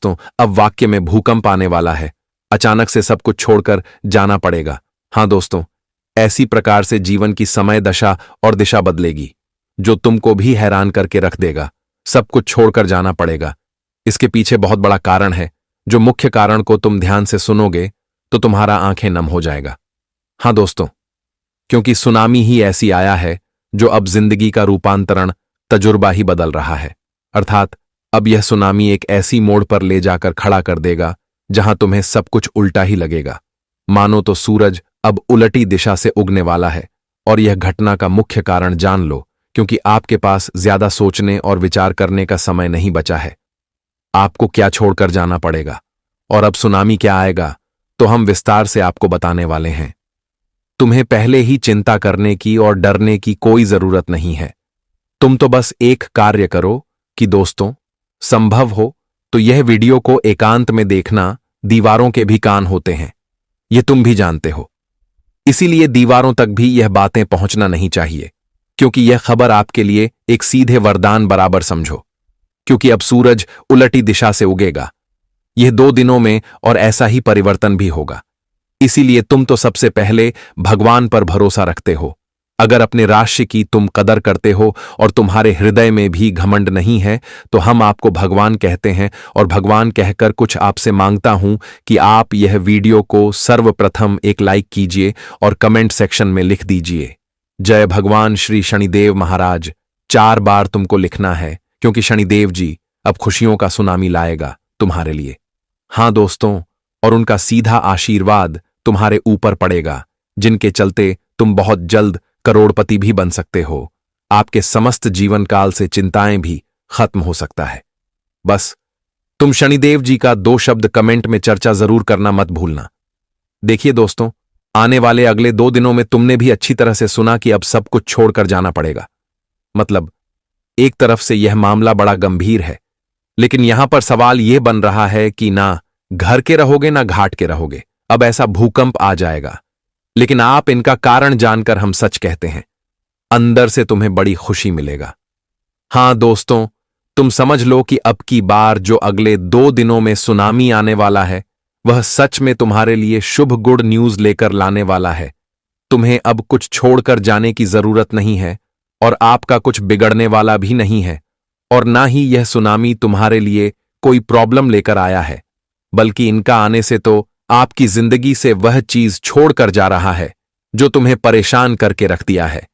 दोस्तों, अब वाक्य में भूकंप आने वाला है। अचानक से सब कुछ छोड़कर जाना पड़ेगा। हाँ दोस्तों, ऐसी प्रकार से जीवन की समय दशा और दिशा बदलेगी जो तुमको भी हैरान करके रख देगा। सब कुछ छोड़कर जाना पड़ेगा। इसके पीछे बहुत बड़ा कारण है, जो मुख्य कारण को तुम ध्यान से सुनोगे तो तुम्हारा आंखें नम हो जाएगा। हाँ दोस्तों, क्योंकि सुनामी ही ऐसी आया है जो अब जिंदगी का रूपांतरण तजुर्बा ही बदल रहा है। अर्थात अब यह सुनामी एक ऐसी मोड़ पर ले जाकर खड़ा कर देगा जहां तुम्हें सब कुछ उल्टा ही लगेगा। मानो तो सूरज अब उलटी दिशा से उगने वाला है। और यह घटना का मुख्य कारण जान लो, क्योंकि आपके पास ज्यादा सोचने और विचार करने का समय नहीं बचा है। आपको क्या छोड़कर जाना पड़ेगा और अब सुनामी क्या आएगा, तो हम विस्तार से आपको बताने वाले हैं। तुम्हें पहले ही चिंता करने की और डरने की कोई जरूरत नहीं है। तुम तो बस एक कार्य करो कि दोस्तों, संभव हो तो यह वीडियो को एकांत में देखना। दीवारों के भी कान होते हैं, यह तुम भी जानते हो। इसीलिए दीवारों तक भी यह बातें पहुंचना नहीं चाहिए, क्योंकि यह खबर आपके लिए एक सीधे वरदान बराबर समझो। क्योंकि अब सूरज उलटी दिशा से उगेगा। यह 2 दिनों में और ऐसा ही परिवर्तन भी होगा। इसीलिए तुम तो सबसे पहले भगवान पर भरोसा रखते हो। अगर अपने राशि की तुम कदर करते हो और तुम्हारे हृदय में भी घमंड नहीं है, तो हम आपको भगवान कहते हैं और भगवान कहकर कुछ आपसे मांगता हूं कि आप यह वीडियो को सर्वप्रथम एक लाइक कीजिए और कमेंट सेक्शन में लिख दीजिए, जय भगवान श्री शनिदेव महाराज। 4 बार तुमको लिखना है, क्योंकि शनिदेव जी अब खुशियों का सुनामी लाएगा तुम्हारे लिए। हाँ दोस्तों, और उनका सीधा आशीर्वाद तुम्हारे ऊपर पड़ेगा, जिनके चलते तुम बहुत जल्द करोड़पति भी बन सकते हो। आपके समस्त जीवन काल से चिंताएं भी खत्म हो सकता है। बस तुम शनिदेव जी का 2 शब्द कमेंट में चर्चा जरूर करना मत भूलना। देखिए दोस्तों, आने वाले अगले 2 दिनों में तुमने भी अच्छी तरह से सुना कि अब सब कुछ छोड़कर जाना पड़ेगा। मतलब एक तरफ से यह मामला बड़ा गंभीर है, लेकिन यहां पर सवाल यह बन रहा है कि ना घर के रहोगे ना घाट के रहोगे। अब ऐसा भूकंप आ जाएगा। लेकिन आप इनका कारण जानकर हम सच कहते हैं, अंदर से तुम्हें बड़ी खुशी मिलेगा। हां दोस्तों, तुम समझ लो कि अब की बार जो अगले 2 दिनों में सुनामी आने वाला है, वह सच में तुम्हारे लिए शुभ गुड न्यूज लेकर लाने वाला है। तुम्हें अब कुछ छोड़कर जाने की जरूरत नहीं है और आपका कुछ बिगड़ने वाला भी नहीं है। और ना ही यह सुनामी तुम्हारे लिए कोई प्रॉब्लम लेकर आया है, बल्कि इनका आने से तो आपकी जिंदगी से वह चीज छोड़कर जा रहा है जो तुम्हें परेशान करके रख दिया है।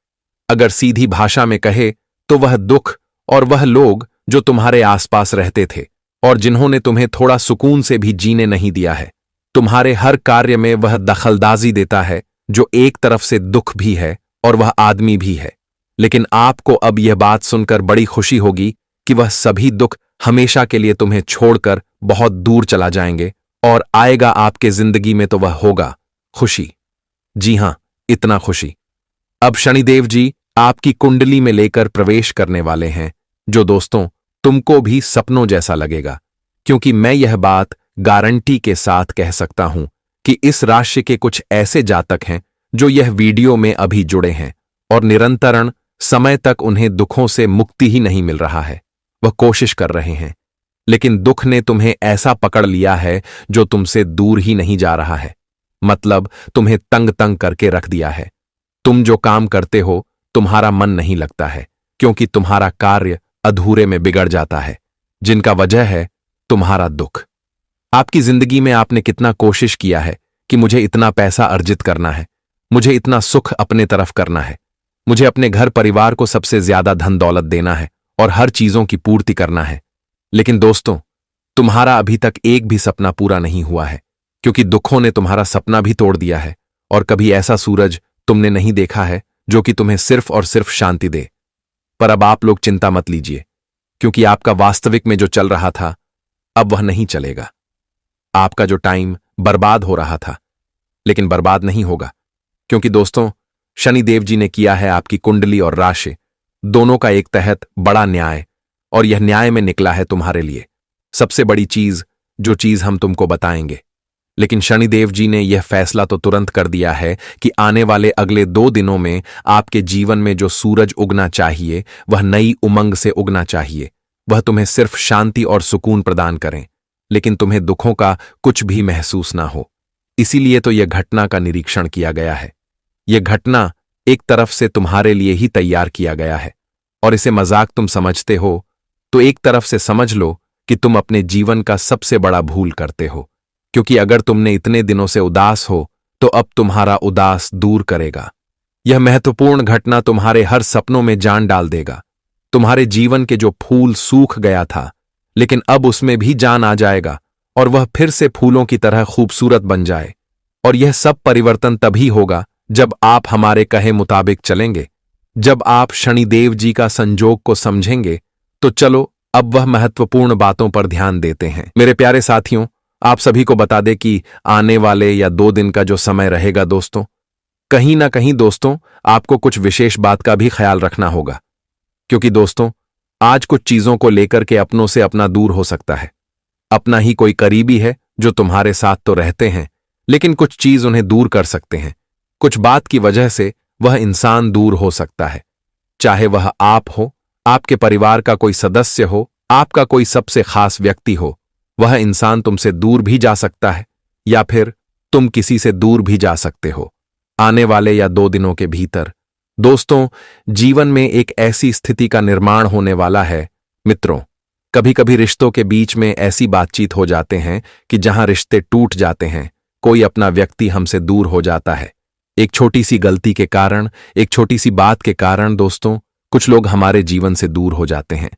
अगर सीधी भाषा में कहे तो वह दुख और वह लोग जो तुम्हारे आसपास रहते थे और जिन्होंने तुम्हें थोड़ा सुकून से भी जीने नहीं दिया है। तुम्हारे हर कार्य में वह दखलंदाजी देता है, जो एक तरफ से दुख भी है और वह आदमी भी है। लेकिन आपको अब यह बात सुनकर बड़ी खुशी होगी कि वह सभी दुख हमेशा के लिए तुम्हें छोड़कर बहुत दूर चला जाएंगे और आएगा आपके जिंदगी में तो वह होगा खुशी। जी हां, इतना खुशी। अब शनिदेव जी आपकी कुंडली में लेकर प्रवेश करने वाले हैं, जो दोस्तों तुमको भी सपनों जैसा लगेगा। क्योंकि मैं यह बात गारंटी के साथ कह सकता हूं कि इस राशि के कुछ ऐसे जातक हैं जो यह वीडियो में अभी जुड़े हैं और निरंतरण समय तक उन्हें दुखों से मुक्ति ही नहीं मिल रहा है। वह कोशिश कर रहे हैं, लेकिन दुख ने तुम्हें ऐसा पकड़ लिया है जो तुमसे दूर ही नहीं जा रहा है। मतलब तुम्हें तंग तंग करके रख दिया है। तुम जो काम करते हो तुम्हारा मन नहीं लगता है, क्योंकि तुम्हारा कार्य अधूरे में बिगड़ जाता है, जिनका वजह है तुम्हारा दुख। आपकी जिंदगी में आपने कितना कोशिश किया है कि मुझे इतना पैसा अर्जित करना है, मुझे इतना सुख अपने तरफ करना है, मुझे अपने घर परिवार को सबसे ज्यादा धन दौलत देना है और हर चीजों की पूर्ति करना है। लेकिन दोस्तों, तुम्हारा अभी तक एक भी सपना पूरा नहीं हुआ है, क्योंकि दुखों ने तुम्हारा सपना भी तोड़ दिया है। और कभी ऐसा सूरज तुमने नहीं देखा है जो कि तुम्हें सिर्फ और सिर्फ शांति दे। पर अब आप लोग चिंता मत लीजिए, क्योंकि आपका वास्तविक में जो चल रहा था अब वह नहीं चलेगा। आपका जो टाइम बर्बाद हो रहा था, लेकिन बर्बाद नहीं होगा, क्योंकि दोस्तों शनिदेव जी ने किया है आपकी कुंडली और राशि दोनों का एक तहत बड़ा न्याय, और यह न्याय में निकला है तुम्हारे लिए सबसे बड़ी चीज, जो चीज हम तुमको बताएंगे। लेकिन शनिदेव जी ने यह फैसला तो तुरंत कर दिया है कि आने वाले अगले 2 दिनों में आपके जीवन में जो सूरज उगना चाहिए वह नई उमंग से उगना चाहिए। वह तुम्हें सिर्फ शांति और सुकून प्रदान करें, लेकिन तुम्हें दुखों का कुछ भी महसूस ना हो। इसीलिए तो यह घटना का निरीक्षण किया गया है। यह घटना एक तरफ से तुम्हारे लिए ही तैयार किया गया है, और इसे मजाक तुम समझते हो तो एक तरफ से समझ लो कि तुम अपने जीवन का सबसे बड़ा भूल करते हो, क्योंकि अगर तुमने इतने दिनों से उदास हो तो अब तुम्हारा उदास दूर करेगा। यह महत्वपूर्ण घटना तुम्हारे हर सपनों में जान डाल देगा। तुम्हारे जीवन के जो फूल सूख गया था, लेकिन अब उसमें भी जान आ जाएगा और वह फिर से फूलों की तरह खूबसूरत बन जाए। और यह सब परिवर्तन तभी होगा जब आप हमारे कहे मुताबिक चलेंगे, जब आप शनिदेव जी का संजोग को समझेंगे। तो चलो अब वह महत्वपूर्ण बातों पर ध्यान देते हैं। मेरे प्यारे साथियों, आप सभी को बता दें कि आने वाले या 2 दिन का जो समय रहेगा दोस्तों, कहीं ना कहीं दोस्तों आपको कुछ विशेष बात का भी ख्याल रखना होगा, क्योंकि दोस्तों आज कुछ चीजों को लेकर के अपनों से अपना दूर हो सकता है। अपना ही कोई करीबी है जो तुम्हारे साथ तो रहते हैं, लेकिन कुछ चीज उन्हें दूर कर सकते हैं। कुछ बात की वजह से वह इंसान दूर हो सकता है, चाहे वह आप हो, आपके परिवार का कोई सदस्य हो, आपका कोई सबसे खास व्यक्ति हो। वह इंसान तुमसे दूर भी जा सकता है या फिर तुम किसी से दूर भी जा सकते हो आने वाले या 2 दिनों के भीतर। दोस्तों जीवन में एक ऐसी स्थिति का निर्माण होने वाला है मित्रों। कभी कभी रिश्तों के बीच में ऐसी बातचीत हो जाते हैं कि जहां रिश्ते टूट जाते हैं, कोई अपना व्यक्ति हमसे दूर हो जाता है। एक छोटी सी गलती के कारण, एक छोटी सी बात के कारण दोस्तों कुछ लोग हमारे जीवन से दूर हो जाते हैं।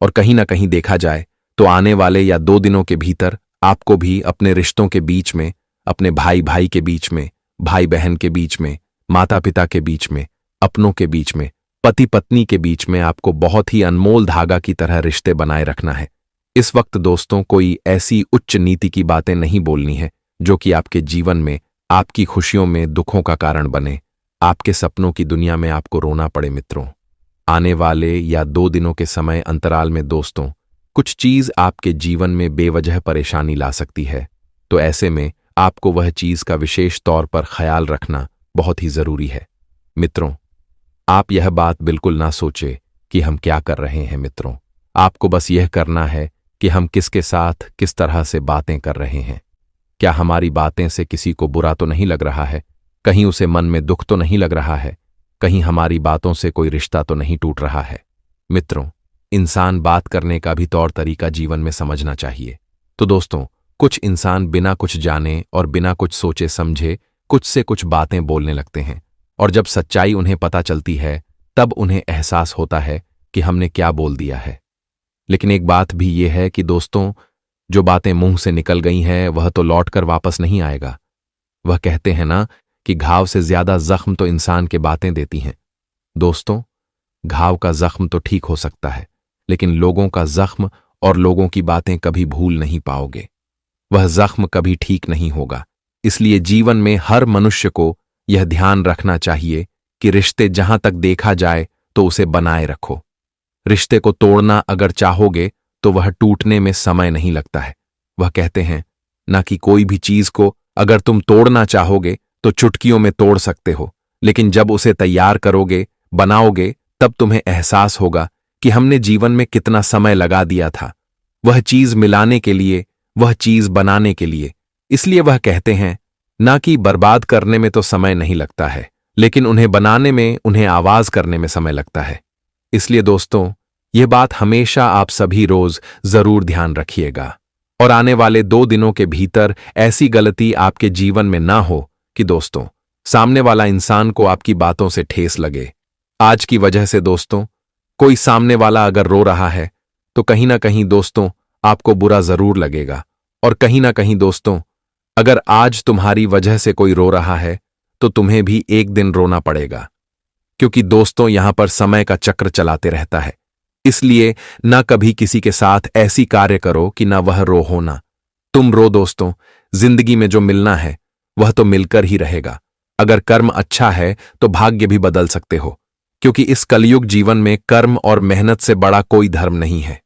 और कहीं ना कहीं देखा जाए तो आने वाले या 2 दिनों के भीतर आपको भी अपने रिश्तों के बीच में, अपने भाई भाई के बीच में, भाई बहन के बीच में, माता पिता के बीच में, अपनों के बीच में, पति पत्नी के बीच में आपको बहुत ही अनमोल धागा की तरह रिश्ते बनाए रखना है। इस वक्त दोस्तों कोई ऐसी उच्च नीति की बातें नहीं बोलनी है जो कि आपके जीवन में, आपकी खुशियों में दुखों का कारण बने, आपके सपनों की दुनिया में आपको रोना पड़े। मित्रों आने वाले या 2 दिनों के समय अंतराल में दोस्तों कुछ चीज आपके जीवन में बेवजह परेशानी ला सकती है। तो ऐसे में आपको वह चीज का विशेष तौर पर ख्याल रखना बहुत ही जरूरी है। मित्रों आप यह बात बिल्कुल ना सोचे कि हम क्या कर रहे हैं। मित्रों आपको बस यह करना है कि हम किसके साथ किस तरह से बातें कर रहे हैं। क्या हमारी बातें से किसी को बुरा तो नहीं लग रहा है? कहीं उसे मन में दुख तो नहीं लग रहा है? कहीं हमारी बातों से कोई रिश्ता तो नहीं टूट रहा है? मित्रों इंसान बात करने का भी तौर तरीका जीवन में समझना चाहिए। तो दोस्तों कुछ इंसान बिना कुछ जाने और बिना कुछ सोचे समझे कुछ से कुछ बातें बोलने लगते हैं, और जब सच्चाई उन्हें पता चलती है तब उन्हें एहसास होता है कि हमने क्या बोल दिया है। लेकिन एक बात भी यह है कि दोस्तों जो बातें मुंह से निकल गई हैं वह तो लौटकर वापस नहीं आएगा। वह कहते हैं ना कि घाव से ज्यादा जख्म तो इंसान के बातें देती हैं। दोस्तों घाव का जख्म तो ठीक हो सकता है, लेकिन लोगों का जख्म और लोगों की बातें कभी भूल नहीं पाओगे। वह जख्म कभी ठीक नहीं होगा। इसलिए जीवन में हर मनुष्य को यह ध्यान रखना चाहिए कि रिश्ते जहां तक देखा जाए तो उसे बनाए रखो। रिश्ते को तोड़ना अगर चाहोगे तो वह टूटने में समय नहीं लगता है। वह कहते हैं ना कि कोई भी चीज को अगर तुम तोड़ना चाहोगे तो चुटकियों में तोड़ सकते हो, लेकिन जब उसे तैयार करोगे, बनाओगे, तब तुम्हें एहसास होगा कि हमने जीवन में कितना समय लगा दिया था वह चीज मिलाने के लिए, वह चीज बनाने के लिए। इसलिए वह कहते हैं ना कि बर्बाद करने में तो समय नहीं लगता है, लेकिन उन्हें बनाने में, उन्हें आवाज करने में समय लगता है। इसलिए दोस्तों यह बात हमेशा आप सभी रोज जरूर ध्यान रखिएगा, और आने वाले 2 दिनों के भीतर ऐसी गलती आपके जीवन में ना हो कि दोस्तों सामने वाला इंसान को आपकी बातों से ठेस लगे। आज की वजह से दोस्तों कोई सामने वाला अगर रो रहा है तो कहीं ना कहीं दोस्तों आपको बुरा जरूर लगेगा, और कहीं ना कहीं दोस्तों अगर आज तुम्हारी वजह से कोई रो रहा है तो तुम्हें भी एक दिन रोना पड़ेगा, क्योंकि दोस्तों यहां पर समय का चक्र चलाते रहता है। इसलिए ना कभी किसी के साथ ऐसी कार्य करो कि ना वह रो होना। तुम रो दोस्तों, जिंदगी में जो मिलना है वह तो मिलकर ही रहेगा। अगर कर्म अच्छा है तो भाग्य भी बदल सकते हो, क्योंकि इस कलयुग जीवन में कर्म और मेहनत से बड़ा कोई धर्म नहीं है।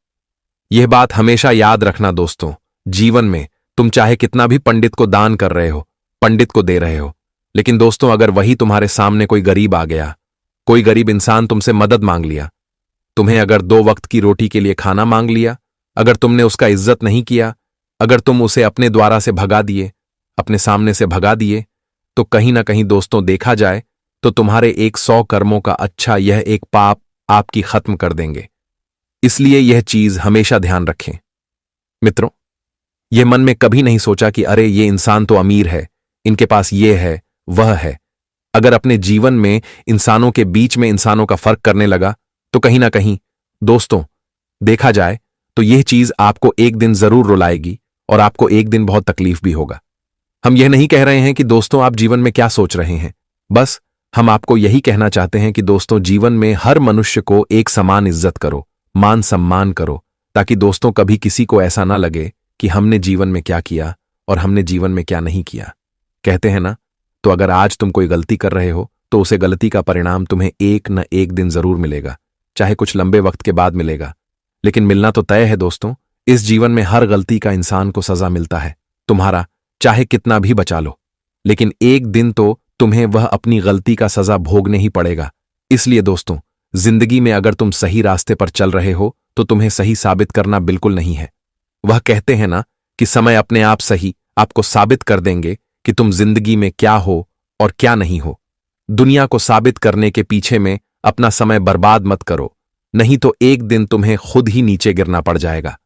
यह बात हमेशा याद रखना दोस्तों। जीवन में तुम चाहे कितना भी पंडित को दान कर रहे हो, पंडित को दे रहे हो, लेकिन दोस्तों अगर वही तुम्हारे सामने कोई गरीब आ गया, कोई गरीब इंसान तुमसे मदद मांग लिया, तुम्हें अगर 2 वक्त की रोटी के लिए खाना मांग लिया, अगर तुमने उसका इज्जत नहीं किया, अगर तुम उसे अपने द्वारा से भगा दिए, अपने सामने से भगा दिए, तो कहीं ना कहीं दोस्तों देखा जाए तो तुम्हारे 100 कर्मों का अच्छा यह एक पाप आपकी खत्म कर देंगे। इसलिए यह चीज हमेशा ध्यान रखें। मित्रों, यह मन में कभी नहीं सोचा कि अरे ये इंसान तो अमीर है, इनके पास ये है वह है। अगर अपने जीवन में इंसानों के बीच में इंसानों का फर्क करने लगा तो कहीं ना कहीं दोस्तों देखा जाए तो यह चीज आपको एक दिन जरूर रुलाएगी और आपको एक दिन बहुत तकलीफ भी होगा। हम यह नहीं कह रहे हैं कि दोस्तों आप जीवन में क्या सोच रहे हैं, बस हम आपको यही कहना चाहते हैं कि दोस्तों जीवन में हर मनुष्य को एक समान इज्जत करो, मान सम्मान करो, ताकि दोस्तों कभी किसी को ऐसा ना लगे कि हमने जीवन में क्या किया और हमने जीवन में क्या नहीं किया। कहते हैं ना, तो अगर आज तुम कोई गलती कर रहे हो तो उसे गलती का परिणाम तुम्हें एक न एक दिन जरूर मिलेगा, चाहे कुछ लंबे वक्त के बाद मिलेगा, लेकिन मिलना तो तय है दोस्तों। इस जीवन में हर गलती का इंसान को सजा मिलता है, तुम्हारा चाहे कितना भी बचा लो, लेकिन एक दिन तो तुम्हें वह अपनी गलती का सजा भोगने ही पड़ेगा। इसलिए दोस्तों, जिंदगी में अगर तुम सही रास्ते पर चल रहे हो तो तुम्हें सही साबित करना बिल्कुल नहीं है। वह कहते हैं ना कि समय अपने आप सही आपको साबित कर देंगे कि तुम जिंदगी में क्या हो और क्या नहीं हो। दुनिया को साबित करने के पीछे में अपना समय बर्बाद मत करो, नहीं तो एक दिन तुम्हें खुद ही नीचे गिरना पड़ जाएगा।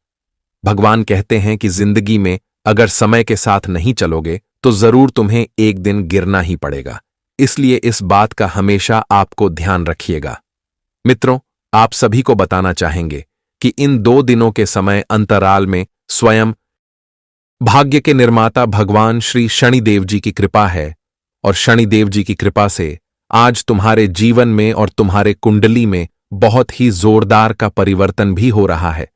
भगवान कहते हैं कि जिंदगी में अगर समय के साथ नहीं चलोगे तो जरूर तुम्हें एक दिन गिरना ही पड़ेगा। इसलिए इस बात का हमेशा आपको ध्यान रखिएगा। मित्रों, आप सभी को बताना चाहेंगे कि इन 2 दिनों के समय अंतराल में स्वयं भाग्य के निर्माता भगवान श्री शनिदेव जी की कृपा है, और शनिदेव जी की कृपा से आज तुम्हारे जीवन में और तुम्हारे कुंडली में बहुत ही जोरदार का परिवर्तन भी हो रहा है।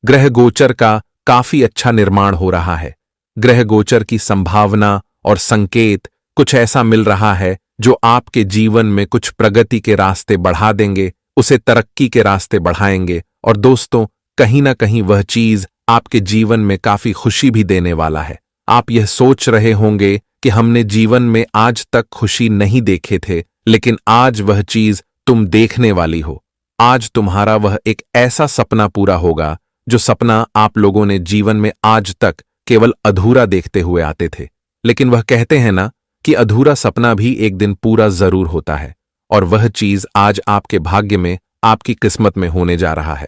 ग्रह गोचर का काफी अच्छा निर्माण हो रहा है। ग्रह गोचर की संभावना और संकेत कुछ ऐसा मिल रहा है जो आपके जीवन में कुछ प्रगति के रास्ते बढ़ा देंगे, उसे तरक्की के रास्ते बढ़ाएंगे, और दोस्तों कहीं ना कहीं वह चीज आपके जीवन में काफी खुशी भी देने वाला है। आप यह सोच रहे होंगे कि हमने जीवन में आज तक खुशी नहीं देखे थे, लेकिन आज वह चीज तुम देखने वाली हो। आज तुम्हारा वह एक ऐसा सपना पूरा होगा जो सपना आप लोगों ने जीवन में आज तक केवल अधूरा देखते हुए आते थे। लेकिन वह कहते हैं ना कि अधूरा सपना भी एक दिन पूरा जरूर होता है, और वह चीज आज आपके भाग्य में, आपकी किस्मत में होने जा रहा है।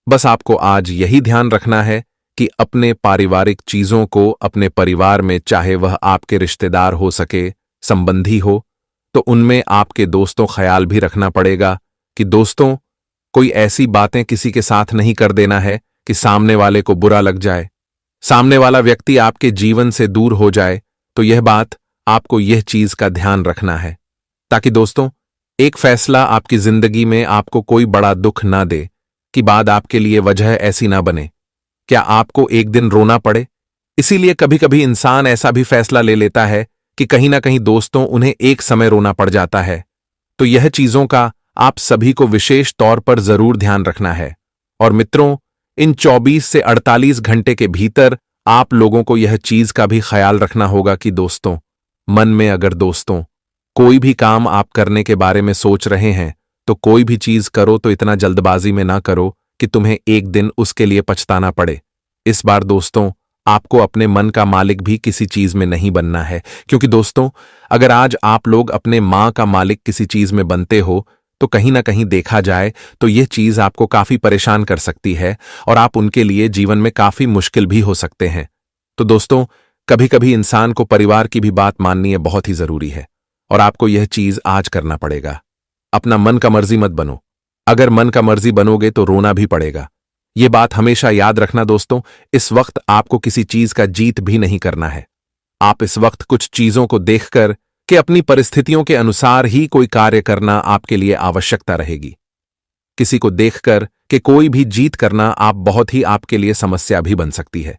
बस आपको आज यही ध्यान रखना है कि अपने पारिवारिक चीजों को अपने परिवार में, चाहे वह आपके रिश्तेदार हो सके, संबंधी हो, तो उनमें आपके दोस्तों ख्याल भी रखना पड़ेगा कि दोस्तों कोई ऐसी बातें किसी के साथ नहीं कर देना है कि सामने वाले को बुरा लग जाए, सामने वाला व्यक्ति आपके जीवन से दूर हो जाए। तो यह बात आपको यह चीज का ध्यान रखना है, ताकि दोस्तों एक फैसला आपकी जिंदगी में आपको कोई बड़ा दुख ना दे कि बाद आपके लिए वजह ऐसी ना बने क्या आपको एक दिन रोना पड़े। इसीलिए कभी कभी इंसान ऐसा भी फैसला ले लेता है कि कहीं ना कहीं दोस्तों उन्हें एक समय रोना पड़ जाता है। तो यह चीजों का आप सभी को विशेष तौर पर जरूर ध्यान रखना है। और मित्रों, इन 24 से 48 घंटे के भीतर आप लोगों को यह चीज का भी ख्याल रखना होगा कि दोस्तों मन में अगर दोस्तों कोई भी काम आप करने के बारे में सोच रहे हैं तो कोई भी चीज करो तो इतना जल्दबाजी में ना करो कि तुम्हें एक दिन उसके लिए पछताना पड़े। इस बार दोस्तों आपको अपने मन का मालिक भी किसी चीज में नहीं बनना है, क्योंकि दोस्तों अगर आज आप लोग अपने मां का मालिक किसी चीज में बनते हो तो कहीं ना कहीं देखा जाए तो यह चीज आपको काफी परेशान कर सकती है और आप उनके लिए जीवन में काफी मुश्किल भी हो सकते हैं। तो दोस्तों कभी कभी इंसान को परिवार की भी बात माननी है बहुत ही जरूरी है, और आपको यह चीज आज करना पड़ेगा। अपना मन का मर्जी मत बनो, अगर मन का मर्जी बनोगे तो रोना भी पड़ेगा। यह बात हमेशा याद रखना दोस्तों, इस वक्त आपको किसी चीज का जीत भी नहीं करना है। आप इस वक्त कुछ चीजों को देखकर कि अपनी परिस्थितियों के अनुसार ही कोई कार्य करना आपके लिए आवश्यकता रहेगी। किसी को देखकर कि कोई भी जीत करना आप बहुत ही आपके लिए समस्या भी बन सकती है।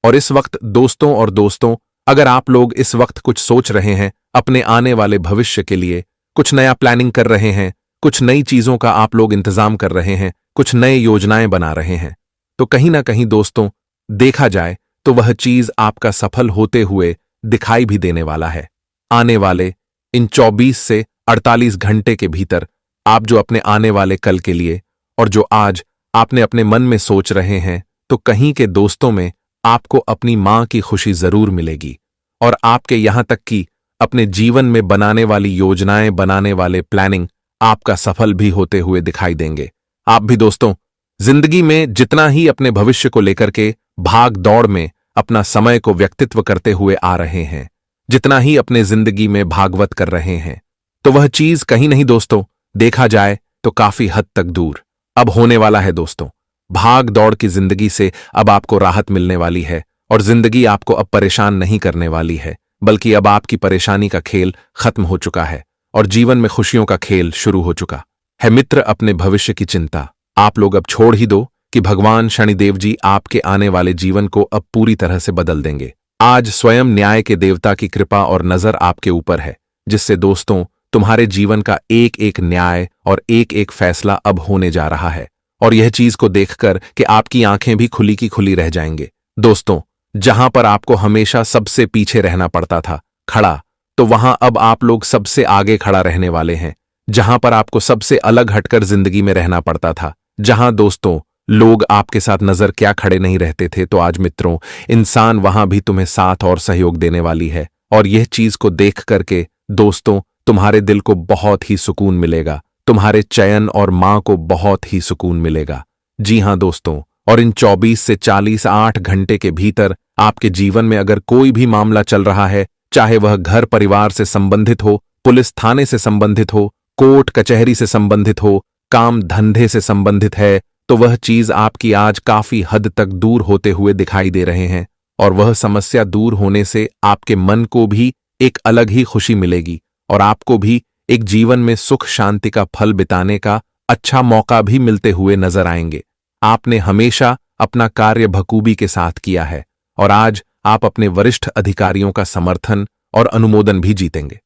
और इस वक्त दोस्तों अगर आप लोग इस वक्त कुछ सोच रहे हैं अपने आने वाले भविष्य के लिए, कुछ नया प्लानिंग कर रहे हैं, कुछ नई चीजों का आप लोग इंतजाम कर रहे हैं, कुछ नए योजनाएं बना रहे हैं, तो कहीं ना कहीं दोस्तों देखा जाए तो वह चीज आपका सफल होते हुए दिखाई भी देने वाला है। आने वाले इन 24 से 48 घंटे के भीतर आप जो अपने आने वाले कल के लिए और जो आज आपने अपने मन में सोच रहे हैं, तो कहीं के दोस्तों में आपको अपनी मां की खुशी जरूर मिलेगी और आपके यहां तक कि अपने जीवन में बनाने वाली योजनाएं बनाने वाले प्लानिंग आपका सफल भी होते हुए दिखाई देंगे। आप भी दोस्तों जिंदगी में जितना ही अपने भविष्य को लेकर के भाग दौड़ में अपना समय को व्यक्तित्व करते हुए आ रहे हैं, जितना ही अपने जिंदगी में भागवत कर रहे हैं, तो वह चीज कहीं नहीं दोस्तों, देखा जाए तो काफी हद तक दूर अब होने वाला है दोस्तों। भाग दौड़ की जिंदगी से अब आपको राहत मिलने वाली है और जिंदगी आपको अब परेशान नहीं करने वाली है, बल्कि अब आपकी परेशानी का खेल खत्म हो चुका है और जीवन में खुशियों का खेल शुरू हो चुका है। मित्र, अपने भविष्य की चिंता आप लोग अब छोड़ ही दो कि भगवान शनिदेव जी आपके आने वाले जीवन को अब पूरी तरह से बदल देंगे। आज स्वयं न्याय के देवता की कृपा और नजर आपके ऊपर है, जिससे दोस्तों तुम्हारे जीवन का एक एक न्याय और एक एक फैसला अब होने जा रहा है और यह चीज को देखकर कि आपकी आंखें भी खुली की खुली रह जाएंगे। दोस्तों, जहां पर आपको हमेशा सबसे पीछे रहना पड़ता था खड़ा, तो वहां अब आप लोग सबसे आगे खड़ा रहने वाले हैं। जहां पर आपको सबसे अलग हटकर जिंदगी में रहना पड़ता था, जहां दोस्तों लोग आपके साथ नजर क्या खड़े नहीं रहते थे, तो आज मित्रों इंसान वहां भी तुम्हें साथ और सहयोग देने वाली है और यह चीज को देख करके दोस्तों तुम्हारे दिल को बहुत ही सुकून मिलेगा, तुम्हारे चयन और मां को बहुत ही सुकून मिलेगा। जी हां दोस्तों, और इन 24 से 48 घंटे के भीतर आपके जीवन में अगर कोई भी मामला चल रहा है, चाहे वह घर परिवार से संबंधित हो, पुलिस थाने से संबंधित हो, कोर्ट कचहरी से संबंधित हो, काम धंधे से संबंधित है, तो वह चीज आपकी आज काफी हद तक दूर होते हुए दिखाई दे रहे हैं और वह समस्या दूर होने से आपके मन को भी एक अलग ही खुशी मिलेगी और आपको भी एक जीवन में सुख शांति का फल बिताने का अच्छा मौका भी मिलते हुए नजर आएंगे। आपने हमेशा अपना कार्य बखूबी के साथ किया है और आज आप अपने वरिष्ठ अधिकारियों का समर्थन और अनुमोदन भी जीतेंगे।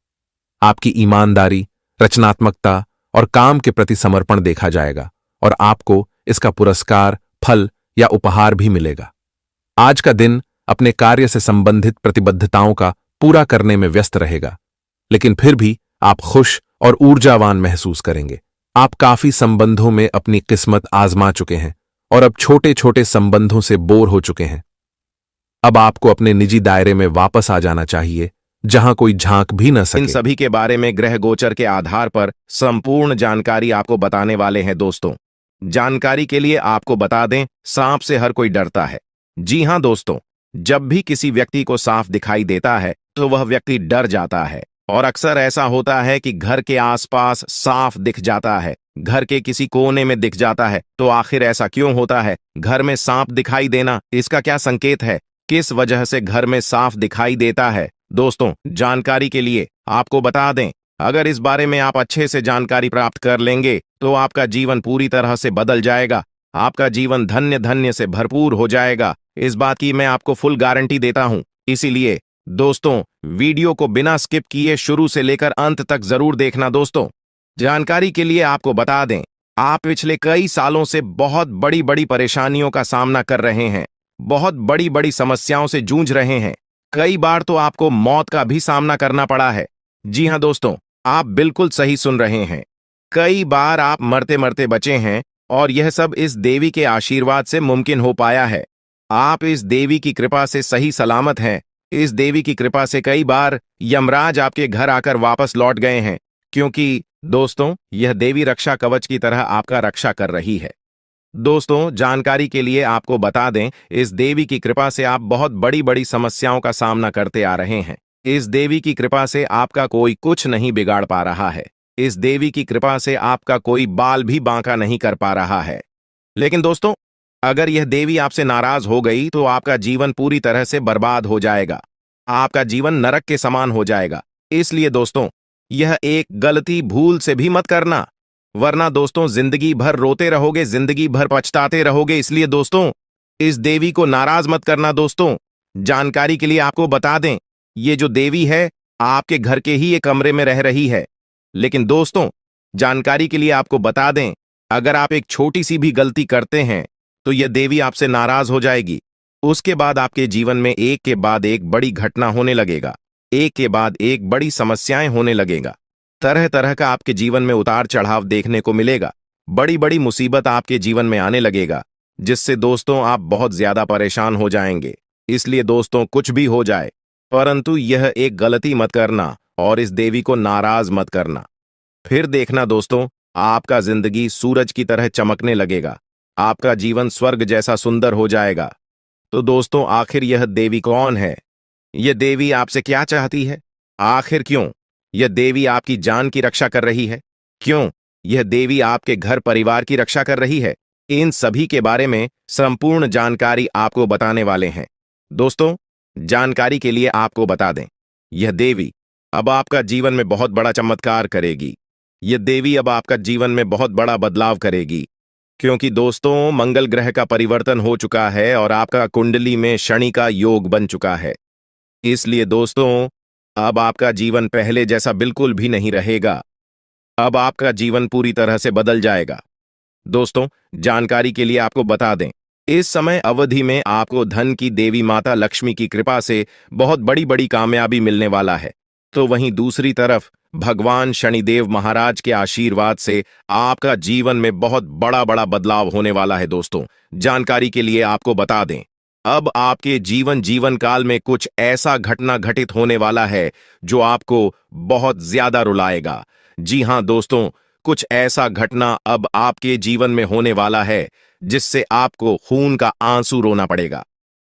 आपकी ईमानदारी, रचनात्मकता और काम के प्रति समर्पण देखा जाएगा और आपको इसका पुरस्कार, फल या उपहार भी मिलेगा। आज का दिन अपने कार्य से संबंधित प्रतिबद्धताओं का पूरा करने में व्यस्त रहेगा, लेकिन फिर भी आप खुश और ऊर्जावान महसूस करेंगे। आप काफी संबंधों में अपनी किस्मत आजमा चुके हैं और अब छोटे छोटे संबंधों से बोर हो चुके हैं। अब आपको अपने निजी दायरे में वापस आ जाना चाहिए, जहां कोई झांक भी न सके। इन सभी के बारे में ग्रह गोचर के आधार पर संपूर्ण जानकारी आपको बताने वाले हैं दोस्तों। जानकारी के लिए आपको बता दें, सांप से हर कोई डरता है। जी हां दोस्तों, जब भी किसी व्यक्ति को सांप दिखाई देता है तो वह व्यक्ति डर जाता है और अक्सर ऐसा होता है कि घर के आसपास सांप दिख जाता है, घर के किसी कोने में दिख जाता है। तो आखिर ऐसा क्यों होता है? घर में सांप दिखाई देना इसका क्या संकेत है? किस वजह से घर में सांप दिखाई देता है? दोस्तों, जानकारी के लिए आपको बता दें, अगर इस बारे में आप अच्छे से जानकारी प्राप्त कर लेंगे तो आपका जीवन पूरी तरह से बदल जाएगा। आपका जीवन धन्य धन्य से भरपूर हो जाएगा। इस बात की मैं आपको फुल गारंटी देता हूं। इसीलिए दोस्तों, वीडियो को बिना स्किप किए शुरू से लेकर अंत तक जरूर देखना। दोस्तों, जानकारी के लिए आपको बता दें, आप पिछले कई सालों से बहुत बड़ी बड़ी परेशानियों का सामना कर रहे हैं, बहुत बड़ी बड़ी समस्याओं से जूझ रहे हैं। कई बार तो आपको मौत का भी सामना करना पड़ा है। जी हां दोस्तों, आप बिल्कुल सही सुन रहे हैं। कई बार आप मरते मरते बचे हैं और यह सब इस देवी के आशीर्वाद से मुमकिन हो पाया है। आप इस देवी की कृपा से सही सलामत हैं। इस देवी की कृपा से कई बार यमराज आपके घर आकर वापस लौट गए हैं, क्योंकि दोस्तों यह देवी रक्षा कवच की तरह आपका रक्षा कर रही है। दोस्तों, जानकारी के लिए आपको बता दें, इस देवी की कृपा से आप बहुत बड़ी बड़ी समस्याओं का सामना करते आ रहे हैं। इस देवी की कृपा से आपका कोई कुछ नहीं बिगाड़ पा रहा है। इस देवी की कृपा से आपका कोई बाल भी बांका नहीं कर पा रहा है। लेकिन दोस्तों, अगर यह देवी आपसे नाराज हो गई तो आपका जीवन पूरी तरह से बर्बाद हो जाएगा। आपका जीवन नरक के समान हो जाएगा। इसलिए दोस्तों, यह एक गलती भूल से भी मत करना, वरना दोस्तों जिंदगी भर रोते रहोगे, जिंदगी भर पछताते रहोगे। इसलिए दोस्तों, इस देवी को नाराज मत करना। दोस्तों, जानकारी के लिए आपको बता दें, ये जो देवी है आपके घर के ही एक कमरे में रह रही है। लेकिन दोस्तों, जानकारी के लिए आपको बता दें, अगर आप एक छोटी सी भी गलती करते हैं तो यह देवी आपसे नाराज हो जाएगी। उसके बाद आपके जीवन में एक के बाद एक बड़ी घटना होने लगेगा, एक के बाद एक बड़ी समस्याएं होने लगेगा। तरह तरह का आपके जीवन में उतार चढ़ाव देखने को मिलेगा। बड़ी बड़ी मुसीबत आपके जीवन में आने लगेगा, जिससे दोस्तों आप बहुत ज्यादा परेशान हो जाएंगे। इसलिए दोस्तों कुछ भी हो जाए, परंतु यह एक गलती मत करना और इस देवी को नाराज मत करना। फिर देखना दोस्तों, आपका जिंदगी सूरज की तरह चमकने लगेगा, आपका जीवन स्वर्ग जैसा सुंदर हो जाएगा। तो दोस्तों, आखिर यह देवी कौन है? यह देवी आपसे क्या चाहती है? आखिर क्यों यह देवी आपकी जान की रक्षा कर रही है? क्यों यह देवी आपके घर परिवार की रक्षा कर रही है? इन सभी के बारे में संपूर्ण जानकारी आपको बताने वाले हैं। दोस्तों, जानकारी के लिए आपको बता दें, यह देवी अब आपका जीवन में बहुत बड़ा चमत्कार करेगी। यह देवी अब आपका जीवन में बहुत बड़ा बदलाव करेगी, क्योंकि दोस्तों मंगल ग्रह का परिवर्तन हो चुका है और आपका कुंडली में शनि का योग बन चुका है। इसलिए दोस्तों, अब आपका जीवन पहले जैसा बिल्कुल भी नहीं रहेगा। अब आपका जीवन पूरी तरह से बदल जाएगा। दोस्तों, जानकारी के लिए आपको बता दें, इस समय अवधि में आपको धन की देवी माता लक्ष्मी की कृपा से बहुत बड़ी बड़ी कामयाबी मिलने वाला है। तो वहीं दूसरी तरफ भगवान शनिदेव महाराज के आशीर्वाद से आपका जीवन में बहुत बड़ा बड़ा बदलाव होने वाला है। दोस्तों, जानकारी के लिए आपको बता दें, अब आपके जीवन काल में कुछ ऐसा घटना घटित होने वाला है जो आपको बहुत ज्यादा रुलाएगा। जी हां दोस्तों, कुछ ऐसा घटना अब आपके जीवन में होने वाला है जिससे आपको खून का आंसू रोना पड़ेगा।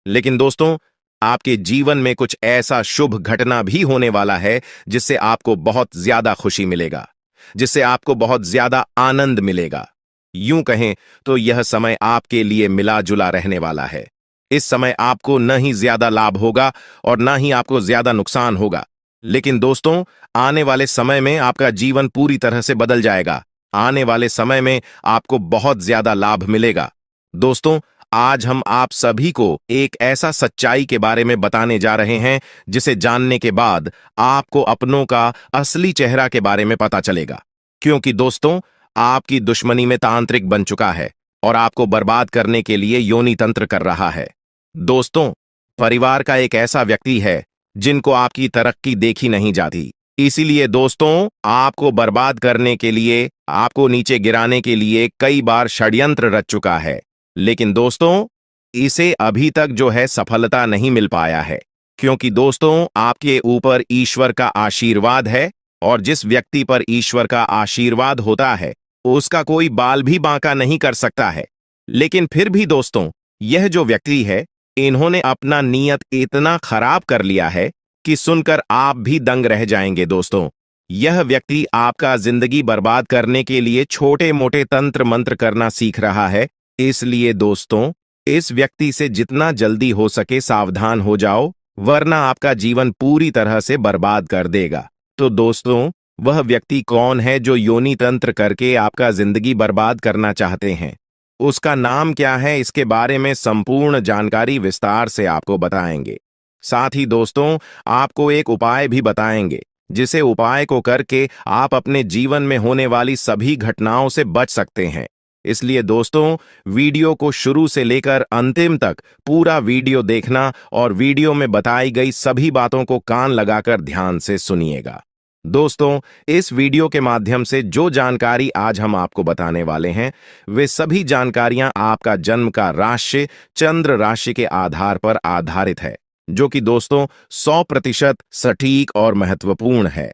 लेकिन दोस्तों, आपके जीवन में कुछ ऐसा शुभ घटना भी होने वाला है जिससे आपको बहुत ज्यादा खुशी मिलेगा, जिससे आपको बहुत ज्यादा आनंद मिलेगा। यूं कहें तो यह समय आपके लिए मिला जुला रहने वाला है। इस समय आपको न ही ज्यादा लाभ होगा और न ही आपको ज्यादा नुकसान होगा। लेकिन दोस्तों, आने वाले समय में आपका जीवन पूरी तरह से बदल जाएगा। आने वाले समय में आपको बहुत ज्यादा लाभ मिलेगा। दोस्तों, आज हम आप सभी को एक ऐसा सच्चाई के बारे में बताने जा रहे हैं जिसे जानने के बाद आपको अपनों का असली चेहरा के बारे में पता चलेगा। क्योंकि दोस्तों, आपकी दुश्मनी में तांत्रिक बन चुका है और आपको बर्बाद करने के लिए योनि तंत्र कर रहा है। दोस्तों, परिवार का एक ऐसा व्यक्ति है जिनको आपकी तरक्की देखी नहीं जाती। इसीलिए दोस्तों, आपको बर्बाद करने के लिए, आपको नीचे गिराने के लिए कई बार षड्यंत्र रच चुका है। लेकिन दोस्तों, इसे अभी तक जो है सफलता नहीं मिल पाया है, क्योंकि दोस्तों आपके ऊपर ईश्वर का आशीर्वाद है और जिस व्यक्ति पर ईश्वर का आशीर्वाद होता है उसका कोई बाल भी बांका नहीं कर सकता है। लेकिन फिर भी दोस्तों, यह जो व्यक्ति है, इन्होंने अपना नियत इतना खराब कर लिया है कि सुनकर आप भी दंग रह जाएंगे। दोस्तों, यह व्यक्ति आपका जिंदगी बर्बाद करने के लिए छोटे मोटे तंत्र मंत्र करना सीख रहा है। इसलिए दोस्तों, इस व्यक्ति से जितना जल्दी हो सके सावधान हो जाओ, वरना आपका जीवन पूरी तरह से बर्बाद कर देगा। तो दोस्तों, वह व्यक्ति कौन है जो योनि तंत्र करके आपका जिंदगी बर्बाद करना चाहते हैं? उसका नाम क्या है? इसके बारे में संपूर्ण जानकारी विस्तार से आपको बताएंगे। साथ ही दोस्तों, आपको एक उपाय भी बताएंगे, जिसे उपाय को करके आप अपने जीवन में होने वाली सभी घटनाओं से बच सकते हैं। इसलिए दोस्तों, वीडियो को शुरू से लेकर अंतिम तक पूरा वीडियो देखना और वीडियो में बताई गई सभी बातों को कान लगाकर ध्यान से सुनिएगा। दोस्तों, इस वीडियो के माध्यम से जो जानकारी आज हम आपको बताने वाले हैं, वे सभी जानकारियां आपका जन्म का राशि चंद्र राशि के आधार पर आधारित है, जो कि दोस्तों 100% सटीक और महत्वपूर्ण है।